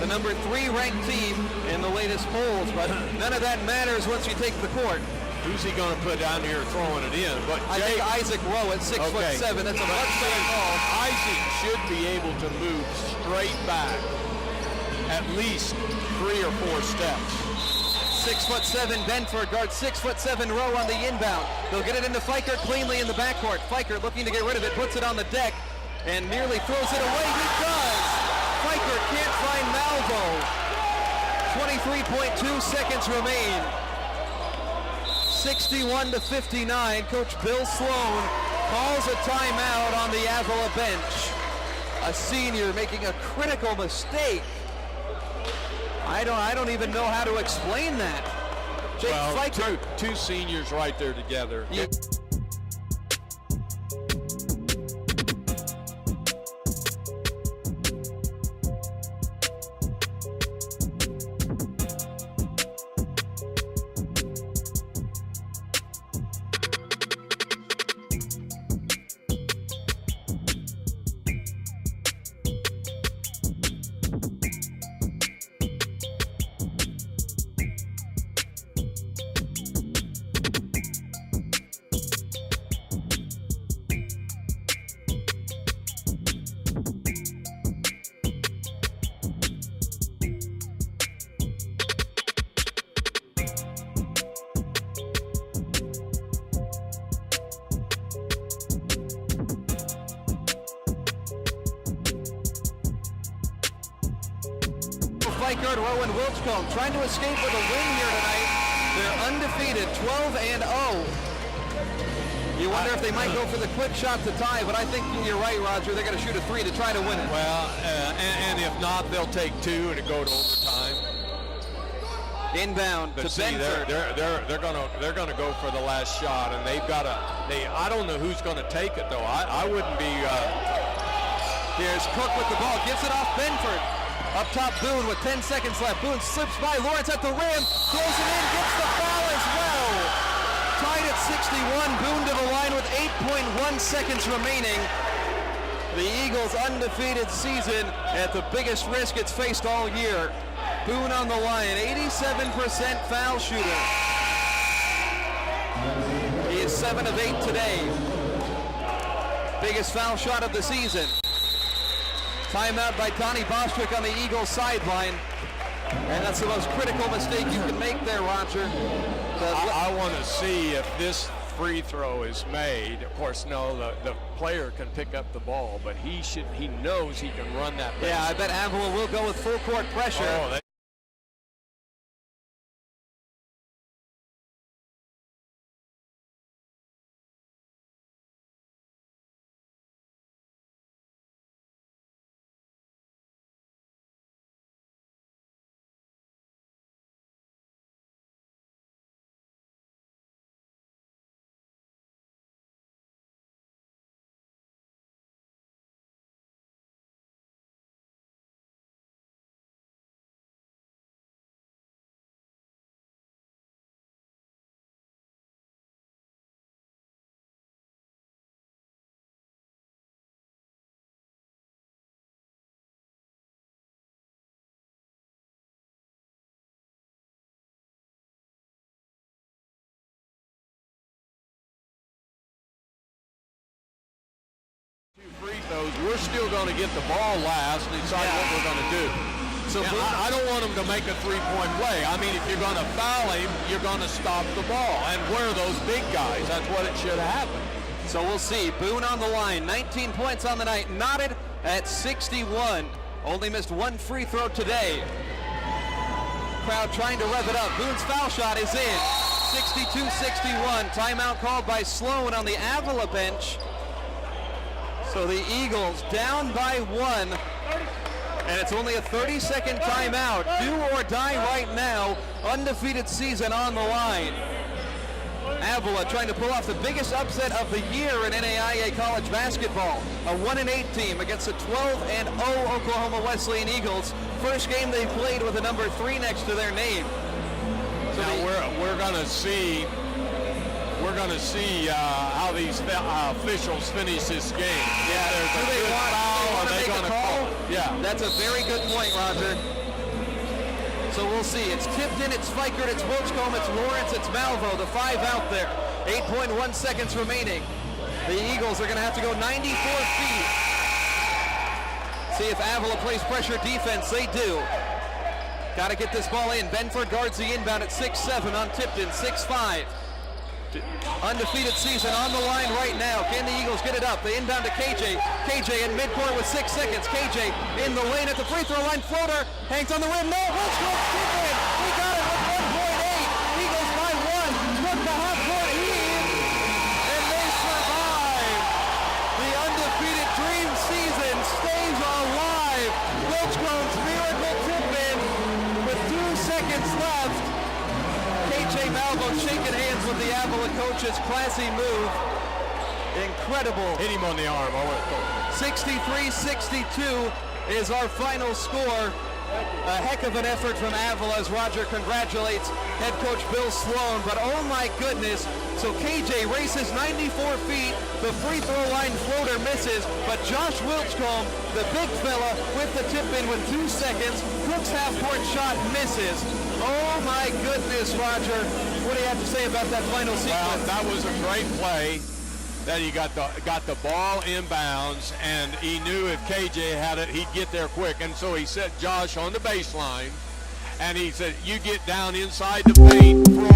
The number 3 ranked team in the latest polls, but none of that matters once you take the court.
Who's he going to put down here throwing it in? But
I think Isaac Rowe at 6'7". That's a much better ball.
Isaac should be able to move straight back at least 3 or 4 steps.
6'7" Benford guards 6'7" Rowe on the inbound. They'll get it into Fikert cleanly in the backcourt. Fikert looking to get rid of it, puts it on the deck, and nearly throws it away. He does! Fikert can't find Malvo. 23.2 seconds remain. 61-59. Coach Bill Sloan calls a timeout on the Avila bench. A senior making a critical mistake. I don't even know how to explain that. Jake Fikert.
Two seniors right there together.
Yeah. Fikert, Rowe, and Wilchcombe trying to escape with a win here tonight. They're undefeated, 12-0. You wonder if they might go for the quick shot to tie, but I think you're right, Roger. They're going to shoot a 3 to try to win it.
Well, and if not, they'll take 2 and go to overtime.
Inbound
but
to
see,
Benford.
They're gonna go for the last shot, and they've got to. I don't know who's going to take it though. I wouldn't be.
Here's Cook with the ball, gives it off Benford. Up top, Boone with 10 seconds left. Boone slips by Lawrence at the rim, throws it in, gets the foul as well. Tied at 61, Boone to the line with 8.1 seconds remaining. The Eagles' undefeated season at the biggest risk it's faced all year. Boone on the line, 87% foul shooter. He is 7 of 8 today. Biggest foul shot of the season. Timeout by Donnie Bostwick on the Eagles sideline. And that's the most critical mistake you can make there, Roger.
I want to see if this free throw is made. Of course, no, the player can pick up the ball, but he knows he can run that.
Yeah, I bet Avila will go with full court pressure.
Oh, we're still going to get the ball last and decide what we're going to do. So I don't want them to make a three-point play. I mean, if you're going to foul him, you're going to stop the ball. And where are those big guys? That's what it should have happened.
So we'll see. Boone on the line, 19 points on the night, knotted at 61. Only missed one free throw today. Crowd trying to rev it up. Boone's foul shot is in. 62-61. Timeout called by Sloan on the Avila bench. So the Eagles down by 1. And it's only a 30-second timeout. Do or die right now. Undefeated season on the line. Avila trying to pull off the biggest upset of the year in NAIA college basketball. A 1-8 team against a 12-0 Oklahoma Wesleyan Eagles. First game they played with a number 3 next to their name. So
now we're going to see how these officials finish this game.
Yeah, do they want to make a call?
Yeah,
that's a very good point, Roger. So we'll see. It's Tipton, it's Fikert, it's Wilchcombe, it's Lawrence, it's Malvo, the 5 out there. 8.1 seconds remaining. The Eagles are going to have to go 94 feet. See if Avila plays pressure defense. They do. Got to get this ball in. Benford guards the inbound at 6'7" on Tipton, 6'5". Undefeated season on the line right now. Can the Eagles get it up? They inbound to KJ. KJ in midcourt with 6 seconds. KJ in the lane at the free throw line. Floater hangs on the rim. No, Wilchcombe Tipton. We got it with 1.8. Eagles by 1. Took the half-court heave, and they survive. The undefeated dream season stays alive. Wilchcombe's miracle tip-in with 2 seconds left. KJ Malvo shaking hands with the Avila coaches. Classy move. Incredible.
Hit him on the arm.
63-62 is our final score. A heck of an effort from Avila as Roger congratulates head coach Bill Sloan. But oh my goodness, so KJ races 94 feet. The free throw line floater misses, but Josh Wilchcombe, the big fella with the tip in with 2 seconds, Cook's half-court shot misses. Oh my goodness, Roger. What do you have to say about that final sequence?
Well, that was a great play. That he got the ball inbounds, and he knew if KJ had it, he'd get there quick. And so he set Josh on the baseline, and he said, you get down inside the paint, throw